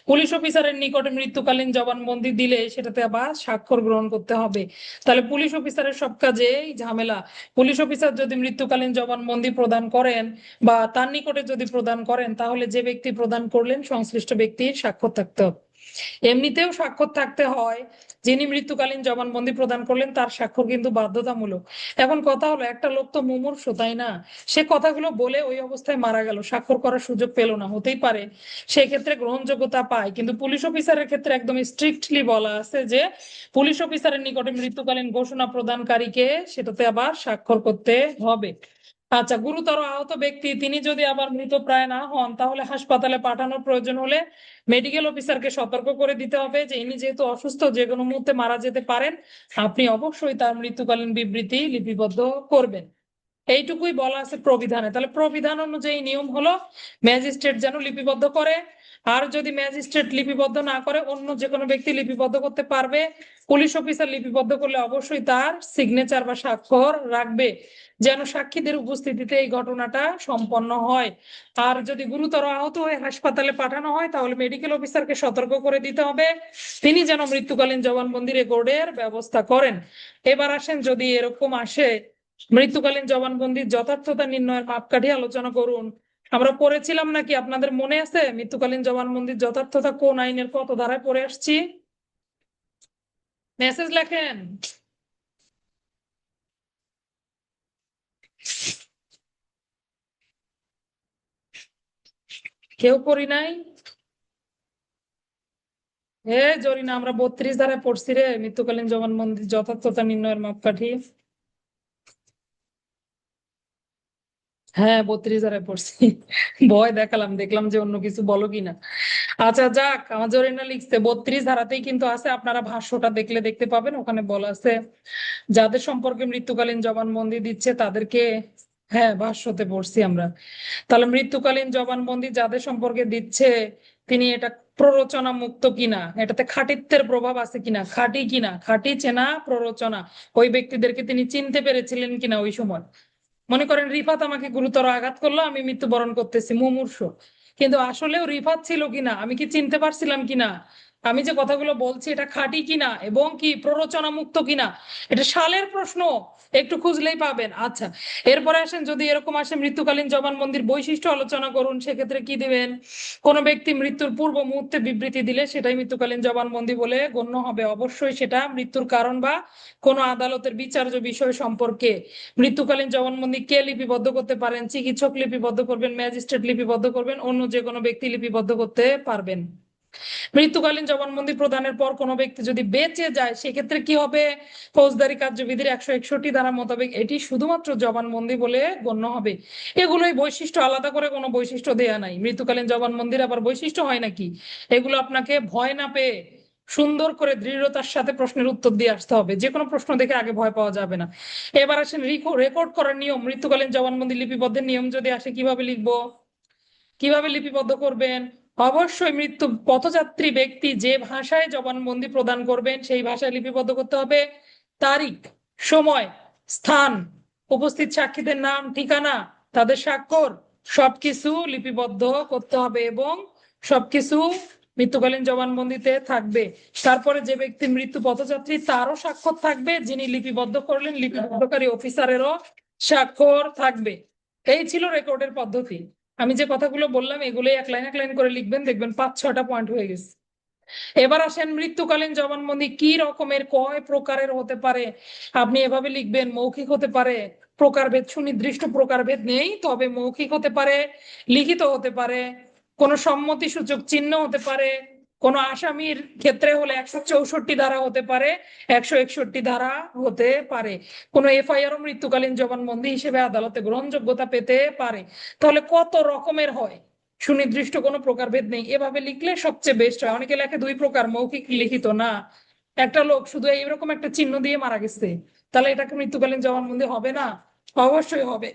Speaker 1: পুলিশ অফিসারের নিকটে মৃত্যুকালীন জবানবন্দি দিলে সেটাতে আবার স্বাক্ষর গ্রহণ করতে হবে। তাহলে পুলিশ অফিসারের সব কাজেই ঝামেলা। পুলিশ অফিসার যদি মৃত্যুকালীন জবানবন্দি প্রদান করেন বা তার নিকটে যদি প্রদান করেন, তাহলে যে ব্যক্তি প্রদান করলেন সংশ্লিষ্ট ব্যক্তির স্বাক্ষর থাকতে হবে। এমনিতেও স্বাক্ষর থাকতে হয়, যিনি মৃত্যুকালীন জবানবন্দি প্রদান করলেন তার স্বাক্ষর কিন্তু বাধ্যতামূলক। এখন কথা হলো, একটা লোক তো মুমূর্ষু, তাই না? সে কথাগুলো বলে ওই অবস্থায় মারা গেল, স্বাক্ষর করার সুযোগ পেল না, হতেই পারে সেক্ষেত্রে গ্রহণযোগ্যতা পায়। কিন্তু পুলিশ অফিসারের ক্ষেত্রে একদম স্ট্রিক্টলি বলা আছে যে পুলিশ অফিসারের নিকটে মৃত্যুকালীন ঘোষণা প্রদানকারীকে সেটাতে আবার স্বাক্ষর করতে হবে। আচ্ছা, গুরুতর আহত ব্যক্তি তিনি যদি আবার মৃতপ্রায় না হন তাহলে হাসপাতালে পাঠানোর প্রয়োজন হলে মেডিকেল অফিসারকে সতর্ক করে দিতে হবে যে ইনি যেহেতু অসুস্থ, যে কোনো মুহূর্তে মারা যেতে পারেন, আপনি অবশ্যই তার মৃত্যুকালীন বিবৃতি লিপিবদ্ধ করবেন। এইটুকুই বলা আছে প্রবিধানে। তাহলে প্রবিধান অনুযায়ী নিয়ম হলো ম্যাজিস্ট্রেট যেন লিপিবদ্ধ করে, আর যদি ম্যাজিস্ট্রেট লিপিবদ্ধ না করে অন্য যে কোনো ব্যক্তি লিপিবদ্ধ করতে পারবে। পুলিশ অফিসার লিপিবদ্ধ করলে অবশ্যই তার সিগনেচার বা স্বাক্ষর রাখবে, যেন সাক্ষীদের উপস্থিতিতে এই ঘটনাটা সম্পন্ন হয়। আর যদি গুরুতর আহত হয়ে হাসপাতালে পাঠানো হয় তাহলে মেডিকেল অফিসারকে সতর্ক করে দিতে হবে, তিনি যেন মৃত্যুকালীন জবানবন্দি রেকর্ডের ব্যবস্থা করেন। এবার আসেন, যদি এরকম আসে মৃত্যুকালীন জবানবন্দির যথার্থতা নির্ণয়ের মাপকাঠি আলোচনা করুন। আমরা পড়েছিলাম নাকি, আপনাদের মনে আছে মৃত্যুকালীন জবানবন্দির যথার্থতা কোন আইনের কত ধারায় পড়ে আসছি? মেসেজ লেখেন। কেউ পড়ি নাই? হে জরিনা, আমরা 32 ধারায় পড়ছি রে, মৃত্যুকালীন জবানবন্দির যথার্থতা নির্ণয়ের মাপকাঠি। হ্যাঁ, 32 ধারায় পড়ছি। ভয় দেখালাম, দেখলাম যে অন্য কিছু বলো কিনা। আচ্ছা যাক, আমার জরিনা লিখছে 32 ধারাতেই কিন্তু আছে, আপনারা ভাষ্যটা দেখলে দেখতে পাবেন, ওখানে বলা আছে যাদের সম্পর্কে মৃত্যুকালীন জবানবন্দি দিচ্ছে তাদেরকে হ্যাঁ, ভাষ্যতে পড়ছি আমরা। তাহলে মৃত্যুকালীন জবানবন্দি যাদের সম্পর্কে দিচ্ছে, তিনি এটা প্ররোচনা মুক্ত কিনা, এটাতে খাঁটিত্বের প্রভাব আছে কিনা, খাঁটি কিনা, খাঁটি চেনা প্ররোচনা, ওই ব্যক্তিদেরকে তিনি চিনতে পেরেছিলেন কিনা ওই সময়। মনে করেন রিফাত আমাকে গুরুতর আঘাত করলো, আমি মৃত্যুবরণ করতেছি, মুমূর্ষু, কিন্তু আসলেও রিফাত ছিল কিনা, আমি কি চিনতে পারছিলাম কিনা, আমি যে কথাগুলো বলছি এটা খাঁটি কিনা এবং কি প্ররোচনা মুক্ত কিনা, এটা সালের প্রশ্ন, একটু খুঁজলেই পাবেন। আচ্ছা, এরপরে আসেন, যদি এরকম আসে মৃত্যুকালীন জবানবন্দির বৈশিষ্ট্য আলোচনা করুন, সেক্ষেত্রে কি দিবেন? কোন ব্যক্তি মৃত্যুর পূর্ব মুহূর্তে বিবৃতি দিলে সেটাই মৃত্যুকালীন জবানবন্দি বলে গণ্য হবে, অবশ্যই সেটা মৃত্যুর কারণ বা কোনো আদালতের বিচার্য বিষয় সম্পর্কে। মৃত্যুকালীন জবানবন্দি কে লিপিবদ্ধ করতে পারেন? চিকিৎসক লিপিবদ্ধ করবেন, ম্যাজিস্ট্রেট লিপিবদ্ধ করবেন, অন্য যে কোনো ব্যক্তি লিপিবদ্ধ করতে পারবেন। মৃত্যুকালীন জবানবন্দি প্রদানের পর কোনো ব্যক্তি যদি বেঁচে যায় সেক্ষেত্রে কি হবে? ফৌজদারি কার্যবিধির 161 ধারা মোতাবেক এটি শুধুমাত্র জবানবন্দি বলে গণ্য হবে। এগুলোই বৈশিষ্ট্য, আলাদা করে কোনো বৈশিষ্ট্য দেয়া নাই। মৃত্যুকালীন জবানবন্দির আবার বৈশিষ্ট্য হয় নাকি? এগুলো আপনাকে ভয় না পেয়ে সুন্দর করে দৃঢ়তার সাথে প্রশ্নের উত্তর দিয়ে আসতে হবে, যে কোনো প্রশ্ন দেখে আগে ভয় পাওয়া যাবে না। এবার আসেন রেকর্ড করার নিয়ম। মৃত্যুকালীন জবানবন্দি লিপিবদ্ধের নিয়ম যদি আসে, কিভাবে লিখবো, কিভাবে লিপিবদ্ধ করবেন? অবশ্যই মৃত্যু পথযাত্রী ব্যক্তি যে ভাষায় জবানবন্দি প্রদান করবেন সেই ভাষায় লিপিবদ্ধ করতে হবে। তারিখ, সময়, স্থান, উপস্থিত সাক্ষীদের নাম, ঠিকানা, তাদের স্বাক্ষর, সবকিছু লিপিবদ্ধ করতে হবে এবং সবকিছু মৃত্যুকালীন জবানবন্দিতে থাকবে। তারপরে যে ব্যক্তি মৃত্যু পথযাত্রী তারও স্বাক্ষর থাকবে, যিনি লিপিবদ্ধ করলেন লিপিবদ্ধকারী অফিসারেরও স্বাক্ষর থাকবে। এই ছিল রেকর্ডের পদ্ধতি। আমি যে কথাগুলো বললাম এগুলো এক লাইন করে লিখবেন, দেখবেন 5-6টা পয়েন্ট হয়ে গেছে। এবার আসেন, মৃত্যুকালীন জবানবন্দি কি রকমের, কয় প্রকারের হতে পারে? আপনি এভাবে লিখবেন, মৌখিক হতে পারে, প্রকারভেদ সুনির্দিষ্ট প্রকারভেদ নেই, তবে মৌখিক হতে পারে, লিখিত হতে পারে, কোনো সম্মতি সূচক চিহ্ন হতে পারে, কোনো আসামির ক্ষেত্রে হলে 164 ধারা হতে পারে, 161 ধারা হতে পারে, কোনো এফআইআর মৃত্যুকালীন জবানবন্দি হিসেবে আদালতে গ্রহণযোগ্যতা পেতে পারে। তাহলে কত রকমের হয়? সুনির্দিষ্ট কোনো প্রকারভেদ নেই। এভাবে লিখলে সবচেয়ে বেস্ট হয়। অনেকে লেখে দুই প্রকার, মৌখিক লিখিত। না, একটা লোক শুধু এইরকম একটা চিহ্ন দিয়ে মারা গেছে, তাহলে এটাকে মৃত্যুকালীন জবানবন্দি হবে না? অবশ্যই হবে।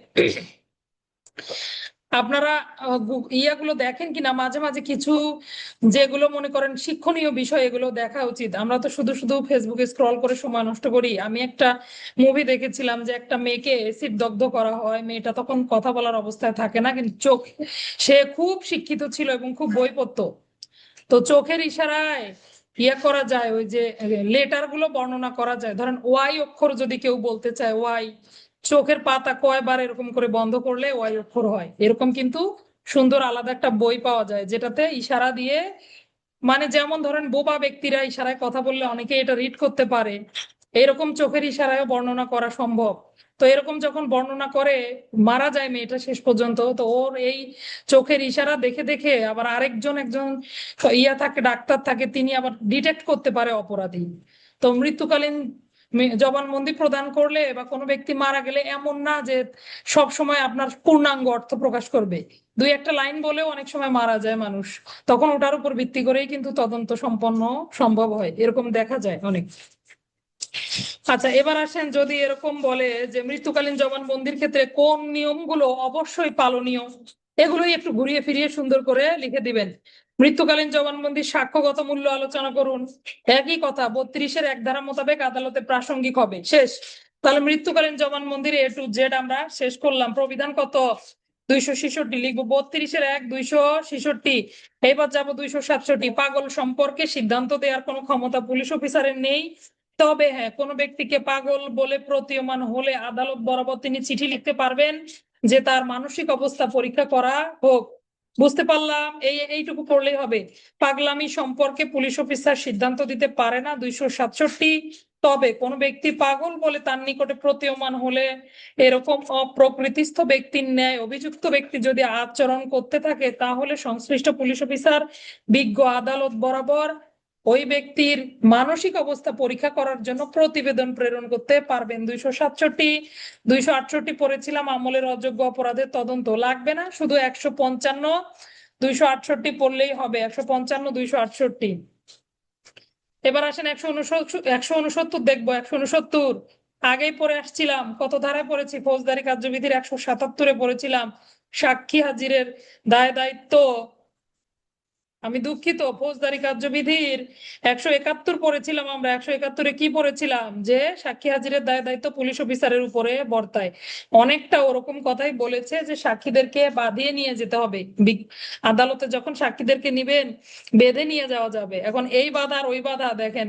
Speaker 1: আপনারা ইয়াগুলো দেখেন কিনা মাঝে মাঝে, কিছু যেগুলো মনে করেন শিক্ষণীয় বিষয়, এগুলো দেখা উচিত। আমরা তো শুধু শুধু ফেসবুকে স্ক্রল করে সময় নষ্ট করি। আমি একটা মুভি দেখেছিলাম যে একটা মেয়েকে এসিড দগ্ধ করা হয়, মেয়েটা তখন কথা বলার অবস্থায় থাকে না, কিন্তু চোখ, সে খুব শিক্ষিত ছিল এবং খুব বই পড়তো, তো চোখের ইশারায় ইয়া করা যায়, ওই যে লেটার গুলো বর্ণনা করা যায়। ধরেন ওয়াই অক্ষর যদি কেউ বলতে চায়, ওয়াই, চোখের পাতা কয়বার এরকম করে বন্ধ করলে ওয়াই অক্ষর হয়, এরকম কিন্তু সুন্দর আলাদা একটা বই পাওয়া যায় যেটাতে ইশারা দিয়ে, মানে যেমন ধরেন বোবা ব্যক্তিরা ইশারায় কথা বললে অনেকে এটা রিড করতে পারে, এরকম চোখের ইশারায় বর্ণনা করা সম্ভব। তো এরকম যখন বর্ণনা করে মারা যায় মেয়েটা শেষ পর্যন্ত, তো ওর এই চোখের ইশারা দেখে দেখে আবার একজন ইয়া থাকে, ডাক্তার থাকে, তিনি আবার ডিটেক্ট করতে পারে অপরাধী। তো মৃত্যুকালীন জবানবন্দি প্রদান করলে বা কোনো ব্যক্তি মারা গেলে এমন না যে সব সময় আপনার পূর্ণাঙ্গ অর্থ প্রকাশ করবে, দুই একটা লাইন বলেও অনেক সময় মারা যায় মানুষ, তখন ওটার উপর ভিত্তি করেই কিন্তু তদন্ত সম্পন্ন সম্ভব হয়, এরকম দেখা যায় অনেক। আচ্ছা, এবার আসেন, যদি এরকম বলে যে মৃত্যুকালীন জবানবন্দির ক্ষেত্রে কোন নিয়মগুলো অবশ্যই পালনীয়, এগুলোই একটু ঘুরিয়ে ফিরিয়ে সুন্দর করে লিখে দিবেন। মৃত্যুকালীন জবানবন্দির সাক্ষ্যগত মূল্য আলোচনা করুন। একই কথা, 32-এর 1 ধারা মোতাবেক আদালতে প্রাসঙ্গিক হবে, শেষ। তাহলে মৃত্যুকালীন জবানবন্দির A to Z আমরা শেষ করলাম। প্রবিধান কত? 266 লিখবো, 32-এর 1 266। এবার যাবো 267। পাগল সম্পর্কে সিদ্ধান্ত দেওয়ার কোনো ক্ষমতা পুলিশ অফিসারের নেই, তবে হ্যাঁ, কোনো ব্যক্তিকে পাগল বলে প্রতীয়মান হলে আদালত বরাবর তিনি চিঠি লিখতে পারবেন যে তার মানসিক অবস্থা পরীক্ষা করা হোক। বুঝতে পারলাম, এইটুকু পড়লেই হবে। পাগলামি সম্পর্কে পুলিশ অফিসার সিদ্ধান্ত দিতে পারে না, 267। তবে কোনো ব্যক্তি পাগল বলে তার নিকটে প্রতীয়মান হলে, এরকম অপ্রকৃতিস্থ ব্যক্তির ন্যায় অভিযুক্ত ব্যক্তি যদি আচরণ করতে থাকে, তাহলে সংশ্লিষ্ট পুলিশ অফিসার বিজ্ঞ আদালত বরাবর ওই ব্যক্তির মানসিক অবস্থা পরীক্ষা করার জন্য প্রতিবেদন প্রেরণ করতে পারবেন। 267। 268 পড়েছিলাম, আমলের অযোগ্য অপরাধের তদন্ত লাগবে না, শুধু 155 268 পড়লেই হবে, 155 268। এবার আসেন 169 দেখবো, 169। আগেই পড়ে আসছিলাম, কত ধারায় পড়েছি, ফৌজদারি কার্যবিধির 177-এ পড়েছিলাম সাক্ষী হাজিরের দায় দায়িত্ব। আমি দুঃখিত, ফৌজদারি কার্যবিধির 171 পড়েছিলাম আমরা। 171-এ কি পড়েছিলাম, যে সাক্ষী হাজিরের দায় দায়িত্ব পুলিশ অফিসারের উপরে বর্তায়। অনেকটা ওরকম কথাই বলেছে, যে সাক্ষীদেরকে বাঁধিয়ে নিয়ে যেতে হবে। আদালতে যখন সাক্ষীদেরকে নিবেন, বেঁধে নিয়ে যাওয়া যাবে। এখন এই বাধা আর ওই বাধা দেখেন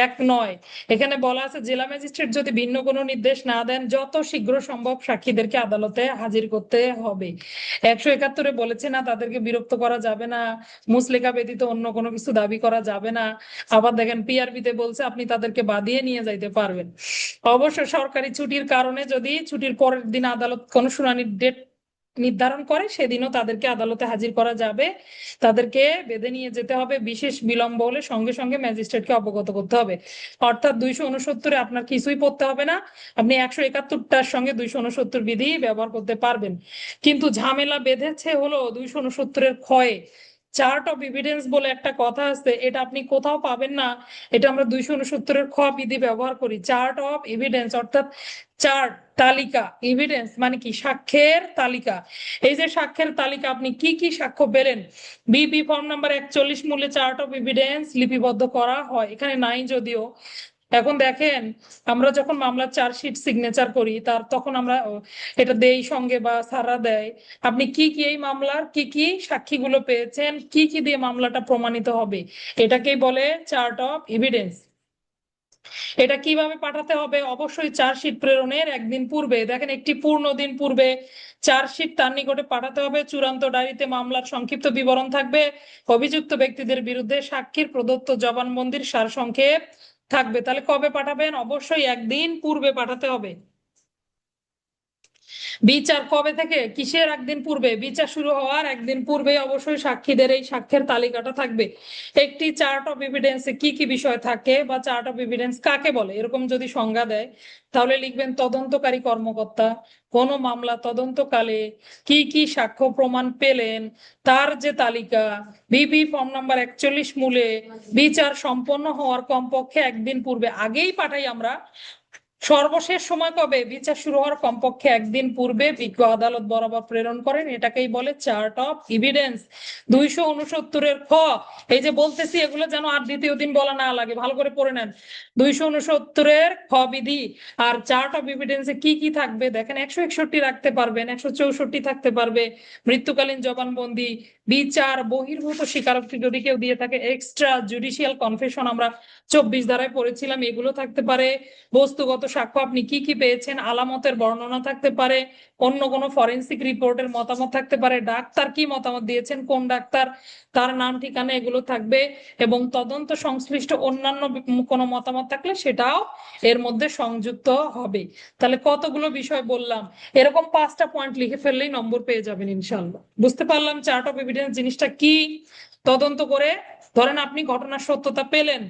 Speaker 1: এক নয়। এখানে বলা আছে, জেলা ম্যাজিস্ট্রেট যদি ভিন্ন কোনো নির্দেশ না দেন, যত শীঘ্র সম্ভব সাক্ষীদেরকে আদালতে হাজির করতে হবে। 171-এ বলেছে না তাদেরকে বিরক্ত করা যাবে না, মুচলেকা ব্যতীত অন্য কোনো কিছু দাবি করা যাবে না। আবার দেখেন পিআরবিতে বলছে আপনি তাদেরকে বাদিয়ে নিয়ে যাইতে পারবেন। অবশ্য সরকারি ছুটির কারণে যদি ছুটির পরের দিন আদালত কোনো শুনানির ডেট নির্ধারণ করে, সেদিনও তাদেরকে আদালতে হাজির করা যাবে। তাদেরকে বেঁধে নিয়ে যেতে হবে, বিশেষ বিলম্ব হলে সঙ্গে সঙ্গে ম্যাজিস্ট্রেটকে অবগত করতে হবে। অর্থাৎ 269-এ আপনার কিছুই পড়তে হবে না, আপনি 171টার সঙ্গে 269 বিধি ব্যবহার করতে পারবেন। কিন্তু ঝামেলা বেঁধেছে হলো 269-এর ক্ষয়ে। চার্ট অফ এভিডেন্স বলে একটা কথা আছে, এটা আপনি কোথাও পাবেন না। এটা আমরা 269-এর খ বিধি ব্যবহার করি। চার্ট অফ এভিডেন্স অর্থাৎ চার্ট, তালিকা, এভিডেন্স মানে কি, সাক্ষ্যের তালিকা। এই যে সাক্ষ্যের তালিকা, আপনি কি কি সাক্ষ্য পেলেন, বিপি ফর্ম নাম্বার 41 মূলে চার্ট অফ এভিডেন্স লিপিবদ্ধ করা হয়। এখানে নাই যদিও। এখন দেখেন, আমরা যখন মামলার চার্জশিট সিগনেচার করি, তার তখন আমরা এটা দেই সঙ্গে, বা সারা দেয় আপনি কি কি এই মামলার কি কি সাক্ষীগুলো পেয়েছেন, কি কি দিয়ে মামলাটা প্রমাণিত হবে, এটাকেই বলে চার্ট অফ এভিডেন্স। এটা কিভাবে পাঠাতে হবে, অবশ্যই চার্জশিট প্রেরণের একদিন পূর্বে, দেখেন একটি পূর্ণ দিন পূর্বে চার্জশিট তার নিকটে পাঠাতে হবে। চূড়ান্ত ডায়েরিতে মামলার সংক্ষিপ্ত বিবরণ থাকবে, অভিযুক্ত ব্যক্তিদের বিরুদ্ধে সাক্ষীর প্রদত্ত জবানবন্দির সারসংক্ষেপ থাকবে। তাহলে কবে পাঠাবেন, অবশ্যই একদিন পূর্বে পাঠাতে হবে। বিচার কবে থেকে, কিসের একদিন পূর্বে, বিচার শুরু হওয়ার একদিন পূর্বে অবশ্যই সাক্ষীদের এই সাক্ষ্যের তালিকাটা থাকবে। একটি চার্ট অফ এভিডেন্সে কি কি বিষয় থাকে, বা চার্ট অফ এভিডেন্স কাকে বলে, এরকম যদি সংজ্ঞা দেয়, তাহলে লিখবেন তদন্তকারী কর্মকর্তা কোন মামলা তদন্তকালে কি কি সাক্ষ্য প্রমাণ পেলেন, তার যে তালিকা বিপি ফর্ম নাম্বার 41 মূলে বিচার সম্পন্ন হওয়ার কমপক্ষে একদিন পূর্বে, আগেই পাঠাই আমরা। সর্বশেষ সময় কবে, বিচার শুরু হওয়ার কমপক্ষে একদিন পূর্বে বিজ্ঞ আদালত বরাবর প্রেরণ করেন। এটাকেই বলে চার্ট অফ এভিডেন্স। 269-এর খ, এই যে বলতেছি এগুলো যেন আর দ্বিতীয় দিন বলা না লাগে, ভালো করে পড়ে নেন। 269-এর খ বিধি আর চার্ট অফ এভিডেন্সে কি কি থাকবে দেখেন, 161 রাখতে পারবেন, 164 থাকতে পারবে, মৃত্যুকালীন জবানবন্দি, বিচার বহির্ভূত স্বীকারোক্তি যদি কেউ দিয়ে থাকে, এক্সট্রা জুডিশিয়াল কনফেশন আমরা 24 ধারায় পড়েছিলাম, এগুলো থাকতে পারে। বস্তুগত সাক্ষ্য আপনি কি কি পেয়েছেন, আলামতের বর্ণনা থাকতে পারে, অন্য কোনো ফরেন্সিক রিপোর্টের মতামত থাকতে পারে, ডাক্তার কি মতামত দিয়েছেন, কোন ডাক্তার, তার নাম ঠিকানা, এগুলো থাকবে। এবং তদন্ত সংশ্লিষ্ট অন্যান্য কোনো মতামত থাকলে সেটাও এর মধ্যে সংযুক্ত হবে। তাহলে কতগুলো বিষয় বললাম, এরকম 5টা পয়েন্ট লিখে ফেললেই নম্বর পেয়ে যাবেন ইনশাল্লাহ। বুঝতে পারলাম চার্ট অফ এভিডেন্স জিনিসটা কি। তদন্ত করে ধরেন আপনি ঘটনার সত্যতা পেলেন,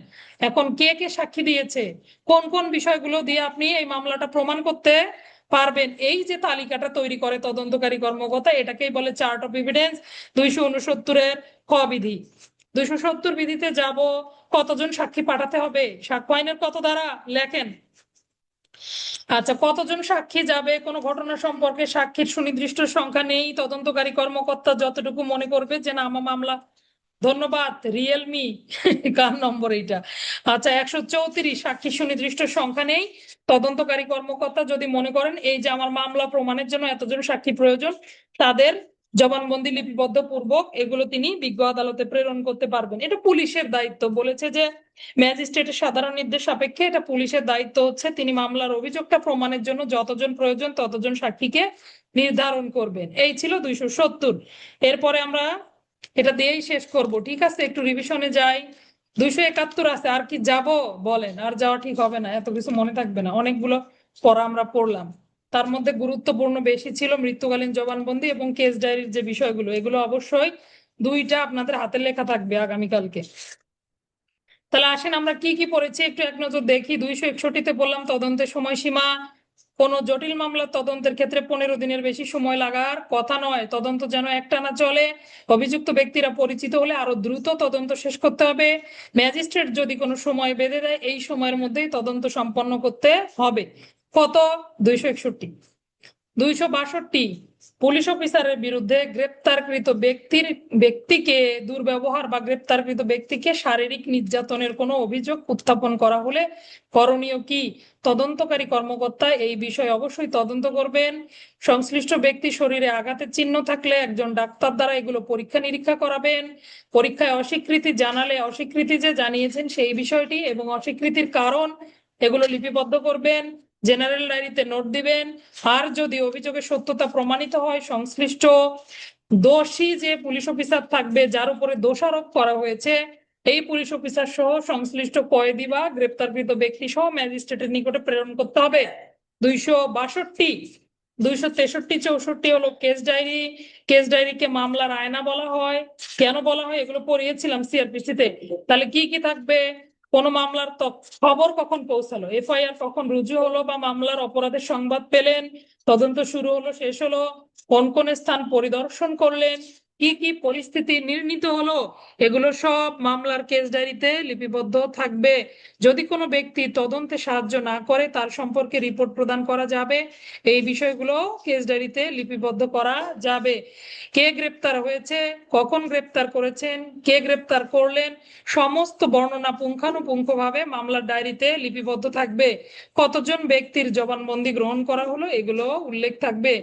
Speaker 1: এখন কে কে সাক্ষী দিয়েছে, কোন কোন বিষয়গুলো দিয়ে আপনি এই মামলাটা প্রমাণ করতে পারবেন, এই যে তালিকাটা তৈরি করে তদন্তকারী কর্মকর্তা, এটাকেই বলে চার্ট অফ এভিডেন্স। 269-এর খ বিধি। 270 বিধিতে যাব, কতজন সাক্ষী পাঠাতে হবে, সাক্ষ্য আইনের কত ধারা লেখেন। আচ্ছা, কতজন সাক্ষী যাবে, কোনো ঘটনা সম্পর্কে সাক্ষীর সুনির্দিষ্ট সংখ্যা নেই, তদন্তকারী কর্মকর্তা যতটুকু মনে করবে যে না আমার মামলা, ধন্যবাদ রিয়েলমি, কার নম্বর এইটা, আচ্ছা 134, সাক্ষী সুনির্দিষ্ট সংখ্যা নেই, তদন্তকারী কর্মকর্তা যদি মনে করেন এই যে আমার মামলা প্রমাণের জন্য এতজন সাক্ষী প্রয়োজন, তাদের জবানবন্দি লিপিবদ্ধ পূর্বক এগুলো তিনি বিজ্ঞ আদালতে প্রেরণ করতে পারবেন। এটা পুলিশের দায়িত্ব, বলেছে যে ম্যাজিস্ট্রেটের সাধারণ নির্দেশ সাপেক্ষে এটা পুলিশের দায়িত্ব হচ্ছে, তিনি মামলার অভিযোগটা প্রমাণের জন্য যতজন প্রয়োজন ততজন সাক্ষীকে নির্ধারণ করবেন। এই ছিল 270। এরপরে আমরা এটা দিয়েই শেষ করব, ঠিক আছে, একটু রিভিশনে যাই। 271 আছে, আর কি যাব বলেন, আর যাওয়া ঠিক হবে না, এত কিছু মনে থাকবে না, অনেকগুলো পড়া আমরা পড়লাম। তার মধ্যে গুরুত্বপূর্ণ বেশি ছিল মৃত্যুকালীন জবানবন্দি এবং কেস ডায়েরির যে বিষয়গুলো, এগুলো অবশ্যই 2টা আপনাদের হাতে লেখা থাকবে আগামীকালকে। তাহলে আসেন আমরা কি কি পড়েছি একটু এক নজর দেখি। 261-তে বললাম তদন্তের সময়সীমা, কোন জটিল মামলার তদন্তের ক্ষেত্রে 15 দিনের বেশি সময় লাগার কথা নয়, তদন্ত যেন একটানা চলে, অভিযুক্ত ব্যক্তিরা পরিচিত হলে আরো দ্রুত তদন্ত শেষ করতে হবে, ম্যাজিস্ট্রেট যদি কোনো সময় বেঁধে দেয় এই সময়ের মধ্যেই তদন্ত সম্পন্ন করতে হবে। কত? 261। 262, পুলিশ অফিসারের বিরুদ্ধে ব্যক্তিকে দুর্ব্যবহার বা গ্রেপ্তারকৃত ব্যক্তিকে শারীরিক নির্যাতনের কোনো অভিযোগ উত্থাপন করা হলে করণীয় কি? তদন্তকারী কর্মকর্তা এই বিষয়ে অবশ্যই তদন্ত করবেন। সংশ্লিষ্ট ব্যক্তি শরীরে আঘাতের চিহ্ন থাকলে একজন ডাক্তার দ্বারা এগুলো পরীক্ষা নিরীক্ষা করাবেন। পরীক্ষায় অস্বীকৃতি জানালে অস্বীকৃতি যে জানিয়েছেন সেই বিষয়টি এবং অস্বীকৃতির কারণ এগুলো লিপিবদ্ধ করবেন, জেনারেল ডায়েরিতে নোট দিবেন। আর যদি অভিযোগের সত্যতা প্রমাণিত হয়, সংশ্লিষ্ট দোষী যে পুলিশ অফিসার থাকবে যার উপরে দোষারোপ করা হয়েছে এই পুলিশ অফিসার সহ সংশ্লিষ্ট কয়েদি বা গ্রেপ্তারকৃত ব্যক্তি সহ ম্যাজিস্ট্রেটের নিকটে প্রেরণ করতে হবে। 262, 263, 64 হলো কেস ডায়েরি। কেস ডায়েরিকে মামলার আয়না বলা হয়। কেন বলা হয় এগুলো পড়িয়েছিলাম সিআরপিসি তে। তাহলে কি কি থাকবে? কোন মামলার খবর কখন পৌঁছালো, এফআইআর কখন রুজু হলো বা মামলার অপরাধের সংবাদ পেলেন, তদন্ত শুরু হলো শেষ হলো, কোন কোন স্থান পরিদর্শন করলেন, কি কি পরিস্থিতি নির্ণীত হলো, এগুলো সব মামলার কেস ডায়েরিতে লিপিবদ্ধ থাকবে। যদি কোনো ব্যক্তি তদন্তে সাহায্য না করে তার সম্পর্কে রিপোর্ট প্রদান করা যাবে। এই বিষয়গুলো কেস ডায়েরিতে লিপিবদ্ধ করা যাবে। কে গ্রেপ্তার হয়েছে, কখন গ্রেপ্তার করেছেন, কে গ্রেপ্তার করলেন, সমস্ত বর্ণনা পুঙ্খানুপুঙ্খভাবে মামলার ডায়েরিতে লিপিবদ্ধ থাকবে। কতজন ব্যক্তির জবানবন্দি গ্রহণ করা হলো এগুলো উল্লেখ থাকবে।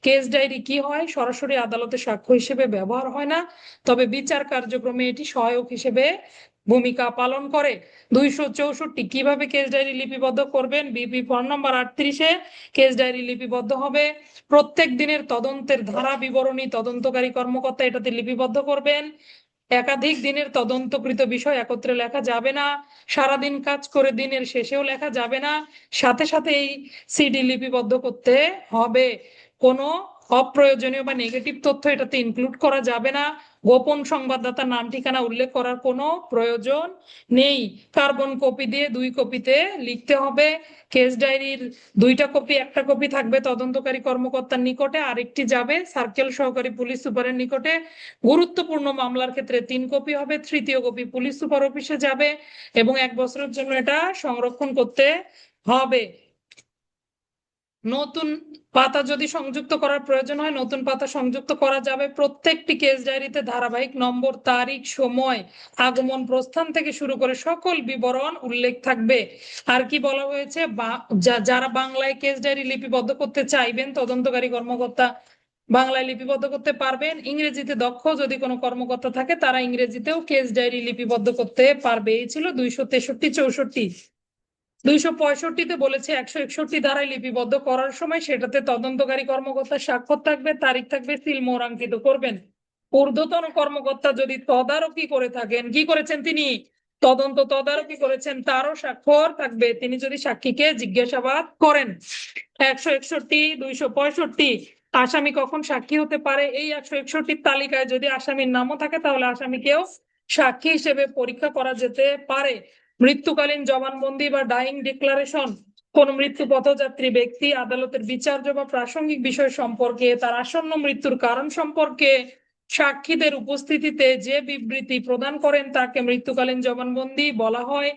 Speaker 1: কেস ডায়েরি কি হয়? সরাসরি আদালতে সাক্ষ্য হিসেবে ব্যবহার হয় না, তবে বিচার কার্যক্রমে এটি সহায়ক হিসেবে ভূমিকা পালন করে। 264, কিভাবে কেস ডায়েরি লিপিবদ্ধ করবেন? বিপি ফর্ম নম্বর 38-এ কেস ডায়েরি লিপিবদ্ধ হবে। প্রত্যেক দিনের তদন্তের ধারা বিবরণী তদন্তকারী কর্মকর্তা এটাতে লিপিবদ্ধ করবেন। একাধিক দিনের তদন্তকৃত বিষয় একত্রে লেখা যাবে না। সারাদিন কাজ করে দিনের শেষেও লেখা যাবে না। সাথে সাথে এই সিডি লিপিবদ্ধ করতে হবে। কোনো অপ্রয়োজনীয় বা নেগেটিভ তথ্য এটাতে ইনক্লুড করা যাবে না। গোপন সংবাদদাতার নাম ঠিকানা উল্লেখ করার কোনো প্রয়োজন নেই। কার্বন কপি দিয়ে 2 কপিতে লিখতে হবে। কেস ডায়েরির 2টা কপি, একটা কপি থাকবে তদন্তকারী কর্মকর্তার নিকটে, আরেকটি যাবে সার্কেল সহকারী পুলিশ সুপারের নিকটে। গুরুত্বপূর্ণ মামলার ক্ষেত্রে 3 কপি হবে, তৃতীয় কপি পুলিশ সুপার অফিসে যাবে এবং 1 বছরের জন্য এটা সংরক্ষণ করতে হবে। নতুন পাতা যদি সংযুক্ত করার প্রয়োজন হয় নতুন পাতা সংযুক্ত করা যাবে। প্রত্যেকটি কেস ডায়েরিতে ধারাবাহিক নম্বর, তারিখ, সময়, আগমন, প্রস্থান থেকে শুরু করে সকল বিবরণ উল্লেখ থাকবে। আর কি বলা হয়েছে? যারা বাংলায় কেস ডায়েরি লিপিবদ্ধ করতে চাইবেন তদন্তকারী কর্মকর্তা বাংলায় লিপিবদ্ধ করতে পারবেন। ইংরেজিতে দক্ষ যদি কোনো কর্মকর্তা থাকে তারা ইংরেজিতেও কেস ডায়েরি লিপিবদ্ধ করতে পারবে। এই ছিল 263, 64। 265-তে বলেছে 161 ধারায় লিপিবদ্ধ করার সময় সেটাতে তদন্তকারী কর্মকর্তার স্বাক্ষর থাকবে, তারিখ থাকবে, সিল মোহরাঙ্কিত করবেন। ঊর্ধ্বতন কর্মকর্তা যদি তদারকি করে থাকেন, কি করেছেন তিনি? তদারকি করেছেন, তারও স্বাক্ষর থাকবে, তিনি যদি সাক্ষীকে জিজ্ঞাসাবাদ করেন। 161, 265, আসামি কখন সাক্ষী হতে পারে? এই 161 তালিকায় যদি আসামির নামও থাকে তাহলে আসামিকেও সাক্ষী হিসেবে পরীক্ষা করা যেতে পারে। মৃত্যুকালীন জবানবন্দি বা ডাইং ডিক্লারেশন, কোন মৃত্যু পথযাত্রী ব্যক্তি আদালতের বিচার্য বা প্রাসঙ্গিক বিষয় সম্পর্কে, তার আসন্ন মৃত্যুর কারণ সম্পর্কে সাক্ষীদের উপস্থিতিতে যে বিবৃতি প্রদান করেন তাকে মৃত্যুকালীন জবানবন্দি বলা হয়।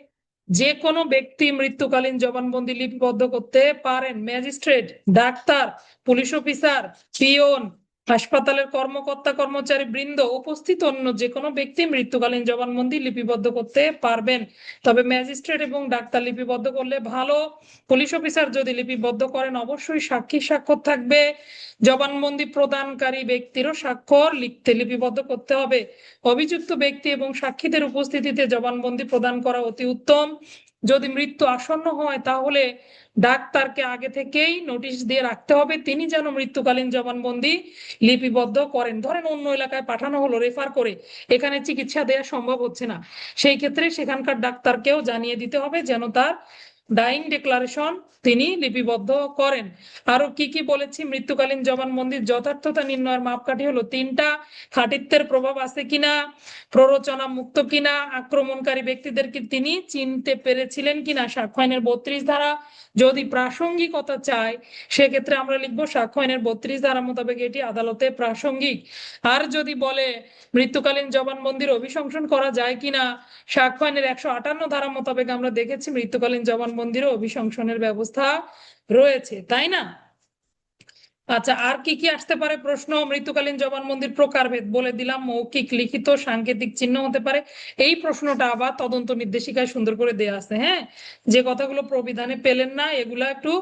Speaker 1: যে কোনো ব্যক্তি মৃত্যুকালীন জবানবন্দি লিপিবদ্ধ করতে পারেন। Magistrate, doctor, police officer, peon, হাসপাতালের কর্মকর্তা কর্মচারী বৃন্দ, উপস্থিত অন্য যে কোনো ব্যক্তি মৃত্যুকালীন জবানবন্দি লিপিবদ্ধ করতে পারবেন। তবে ম্যাজিস্ট্রেট এবং ডাক্তার লিপিবদ্ধ করলে ভালো। পুলিশ অফিসার যদি লিপিবদ্ধ করেন অবশ্যই সাক্ষীর স্বাক্ষর থাকবে। জবানবন্দি প্রদানকারী ব্যক্তিরও স্বাক্ষর লিপিবদ্ধ করতে হবে। অভিযুক্ত ব্যক্তি এবং সাক্ষীদের উপস্থিতিতে জবানবন্দি প্রদান করা অতি উত্তম। যদি মৃত্যু আসন্ন হয় তাহলে ডাক্তারকে আগে থেকেই নোটিশ দিয়ে রাখতে হবে, তিনি যেন মৃত্যুকালীন জবানবন্দি লিপিবদ্ধ করেন। ধরেন অন্য এলাকায় পাঠানো হলো রেফার করে, এখানে চিকিৎসা দেওয়া সম্ভব হচ্ছে না, সেই ক্ষেত্রে সেখানকার ডাক্তারকেও জানিয়ে দিতে হবে যেন তার ডাইং ডিক্লারেশন তিনি লিপিবদ্ধ করেন। আরো কি কি বলেছি? মৃত্যুকালীন জবানবন্দির যথার্থতা নির্ণয়ের মাপকাঠি হলো 3টা। খাঁটিত্যের প্রভাব আছে কিনা, প্ররোচনা মুক্ত কিনা, আক্রমণকারী ব্যক্তিদেরকে তিনি চিনতে পেরেছিলেন কিনা, সাক্ষ্য আইনের 32 ধারা। যদি প্রাসঙ্গিকতা চায় সেক্ষেত্রে আমরা লিখবো সাক্ষ্য আইনের 32 ধারা মোতাবেক এটি আদালতে প্রাসঙ্গিক। আর যদি বলে মৃত্যুকালীন জবানবন্দির অভিশংসন করা যায় কিনা, সাক্ষ্য আইনের 158 ধারা মোতাবেক আমরা দেখেছি মৃত্যুকালীন জবানবন্দির অভিশংসনের ব্যবস্থা রয়েছে, তাই না? আচ্ছা, আর কি কি আসতে পারে প্রশ্ন? মৃত্যুকালীন জবানবন্দির প্রকারভেদ বলে দিলাম, মৌখিক, লিখিত, সাংকেতিক চিহ্ন হতে পারে। এই প্রশ্নটা আবার তদন্ত নির্দেশিকায় সুন্দর করে দেয়া আছে, হ্যাঁ, যে কথাগুলো প্রবিধানে পেলেন না এগুলা একটু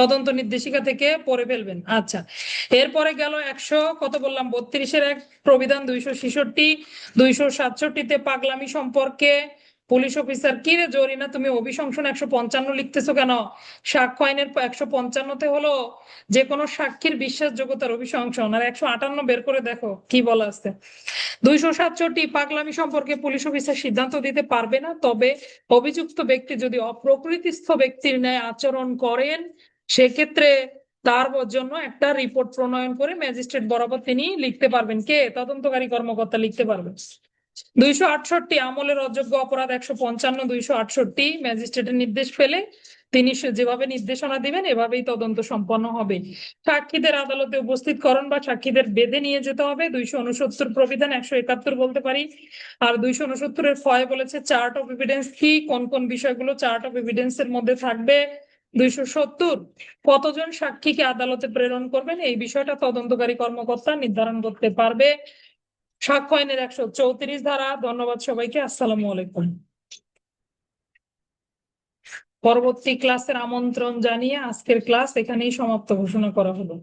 Speaker 1: তদন্ত নির্দেশিকা থেকে পড়ে ফেলবেন। আচ্ছা, এরপরে গেল 100 কত বললাম 32-এর এক প্রবিধান 266, 267-তে পাগলামি সম্পর্কে পুলিশ অফিসার, কি রে জরিনা তুমি অভিশংসন 155 লিখতেছো কেন? সাক্ষ্য আইনের 155-তে হলো যে কোনো সাক্ষীর বিশ্বাসযোগ্যতার অভিশংসন, আর 158 বের করে দেখো কি বলা আছে। 267 পাগলামি সম্পর্কে পুলিশ অফিসার সিদ্ধান্ত দিতে পারবে না, তবে অভিযুক্ত ব্যক্তি যদি অপ্রকৃতিস্থ ব্যক্তির ন্যায় আচরণ করেন সেক্ষেত্রে তার জন্য একটা রিপোর্ট প্রণয়ন করে ম্যাজিস্ট্রেট বরাবর তিনি লিখতে পারবেন। কে? তদন্তকারী কর্মকর্তা লিখতে পারবেন। 268 আমলের অযোগ্য অপরাধ 155, 268 ম্যাজিস্ট্রেটের নির্দেশ পেলে তিনি যেভাবে নির্দেশনা দিবেন এভাবেই তদন্ত সম্পন্ন হবে। সাক্ষীদের আদালতে উপস্থিতকরণ বা সাক্ষীদের বেঁধে নিয়ে যেতে হবে 269 প্রবিধান 171 বলতে পারি। আর 269-এর ফয় বলেছে চার্ট অফ এভিডেন্স কি, কোন কোন বিষয়গুলো চার্ট অফ এভিডেন্স এর মধ্যে থাকবে। 270 কতজন সাক্ষীকে আদালতে প্রেরণ করবেন এই বিষয়টা তদন্তকারী কর্মকর্তা নির্ধারণ করতে পারবে। সাক্ষ্য আইনের 134 ধারা। ধন্যবাদ সবাইকে, আসসালামু আলাইকুম। পরবর্তী ক্লাসের আমন্ত্রণ জানিয়ে আজকের ক্লাস এখানেই সমাপ্ত ঘোষণা করা হলো।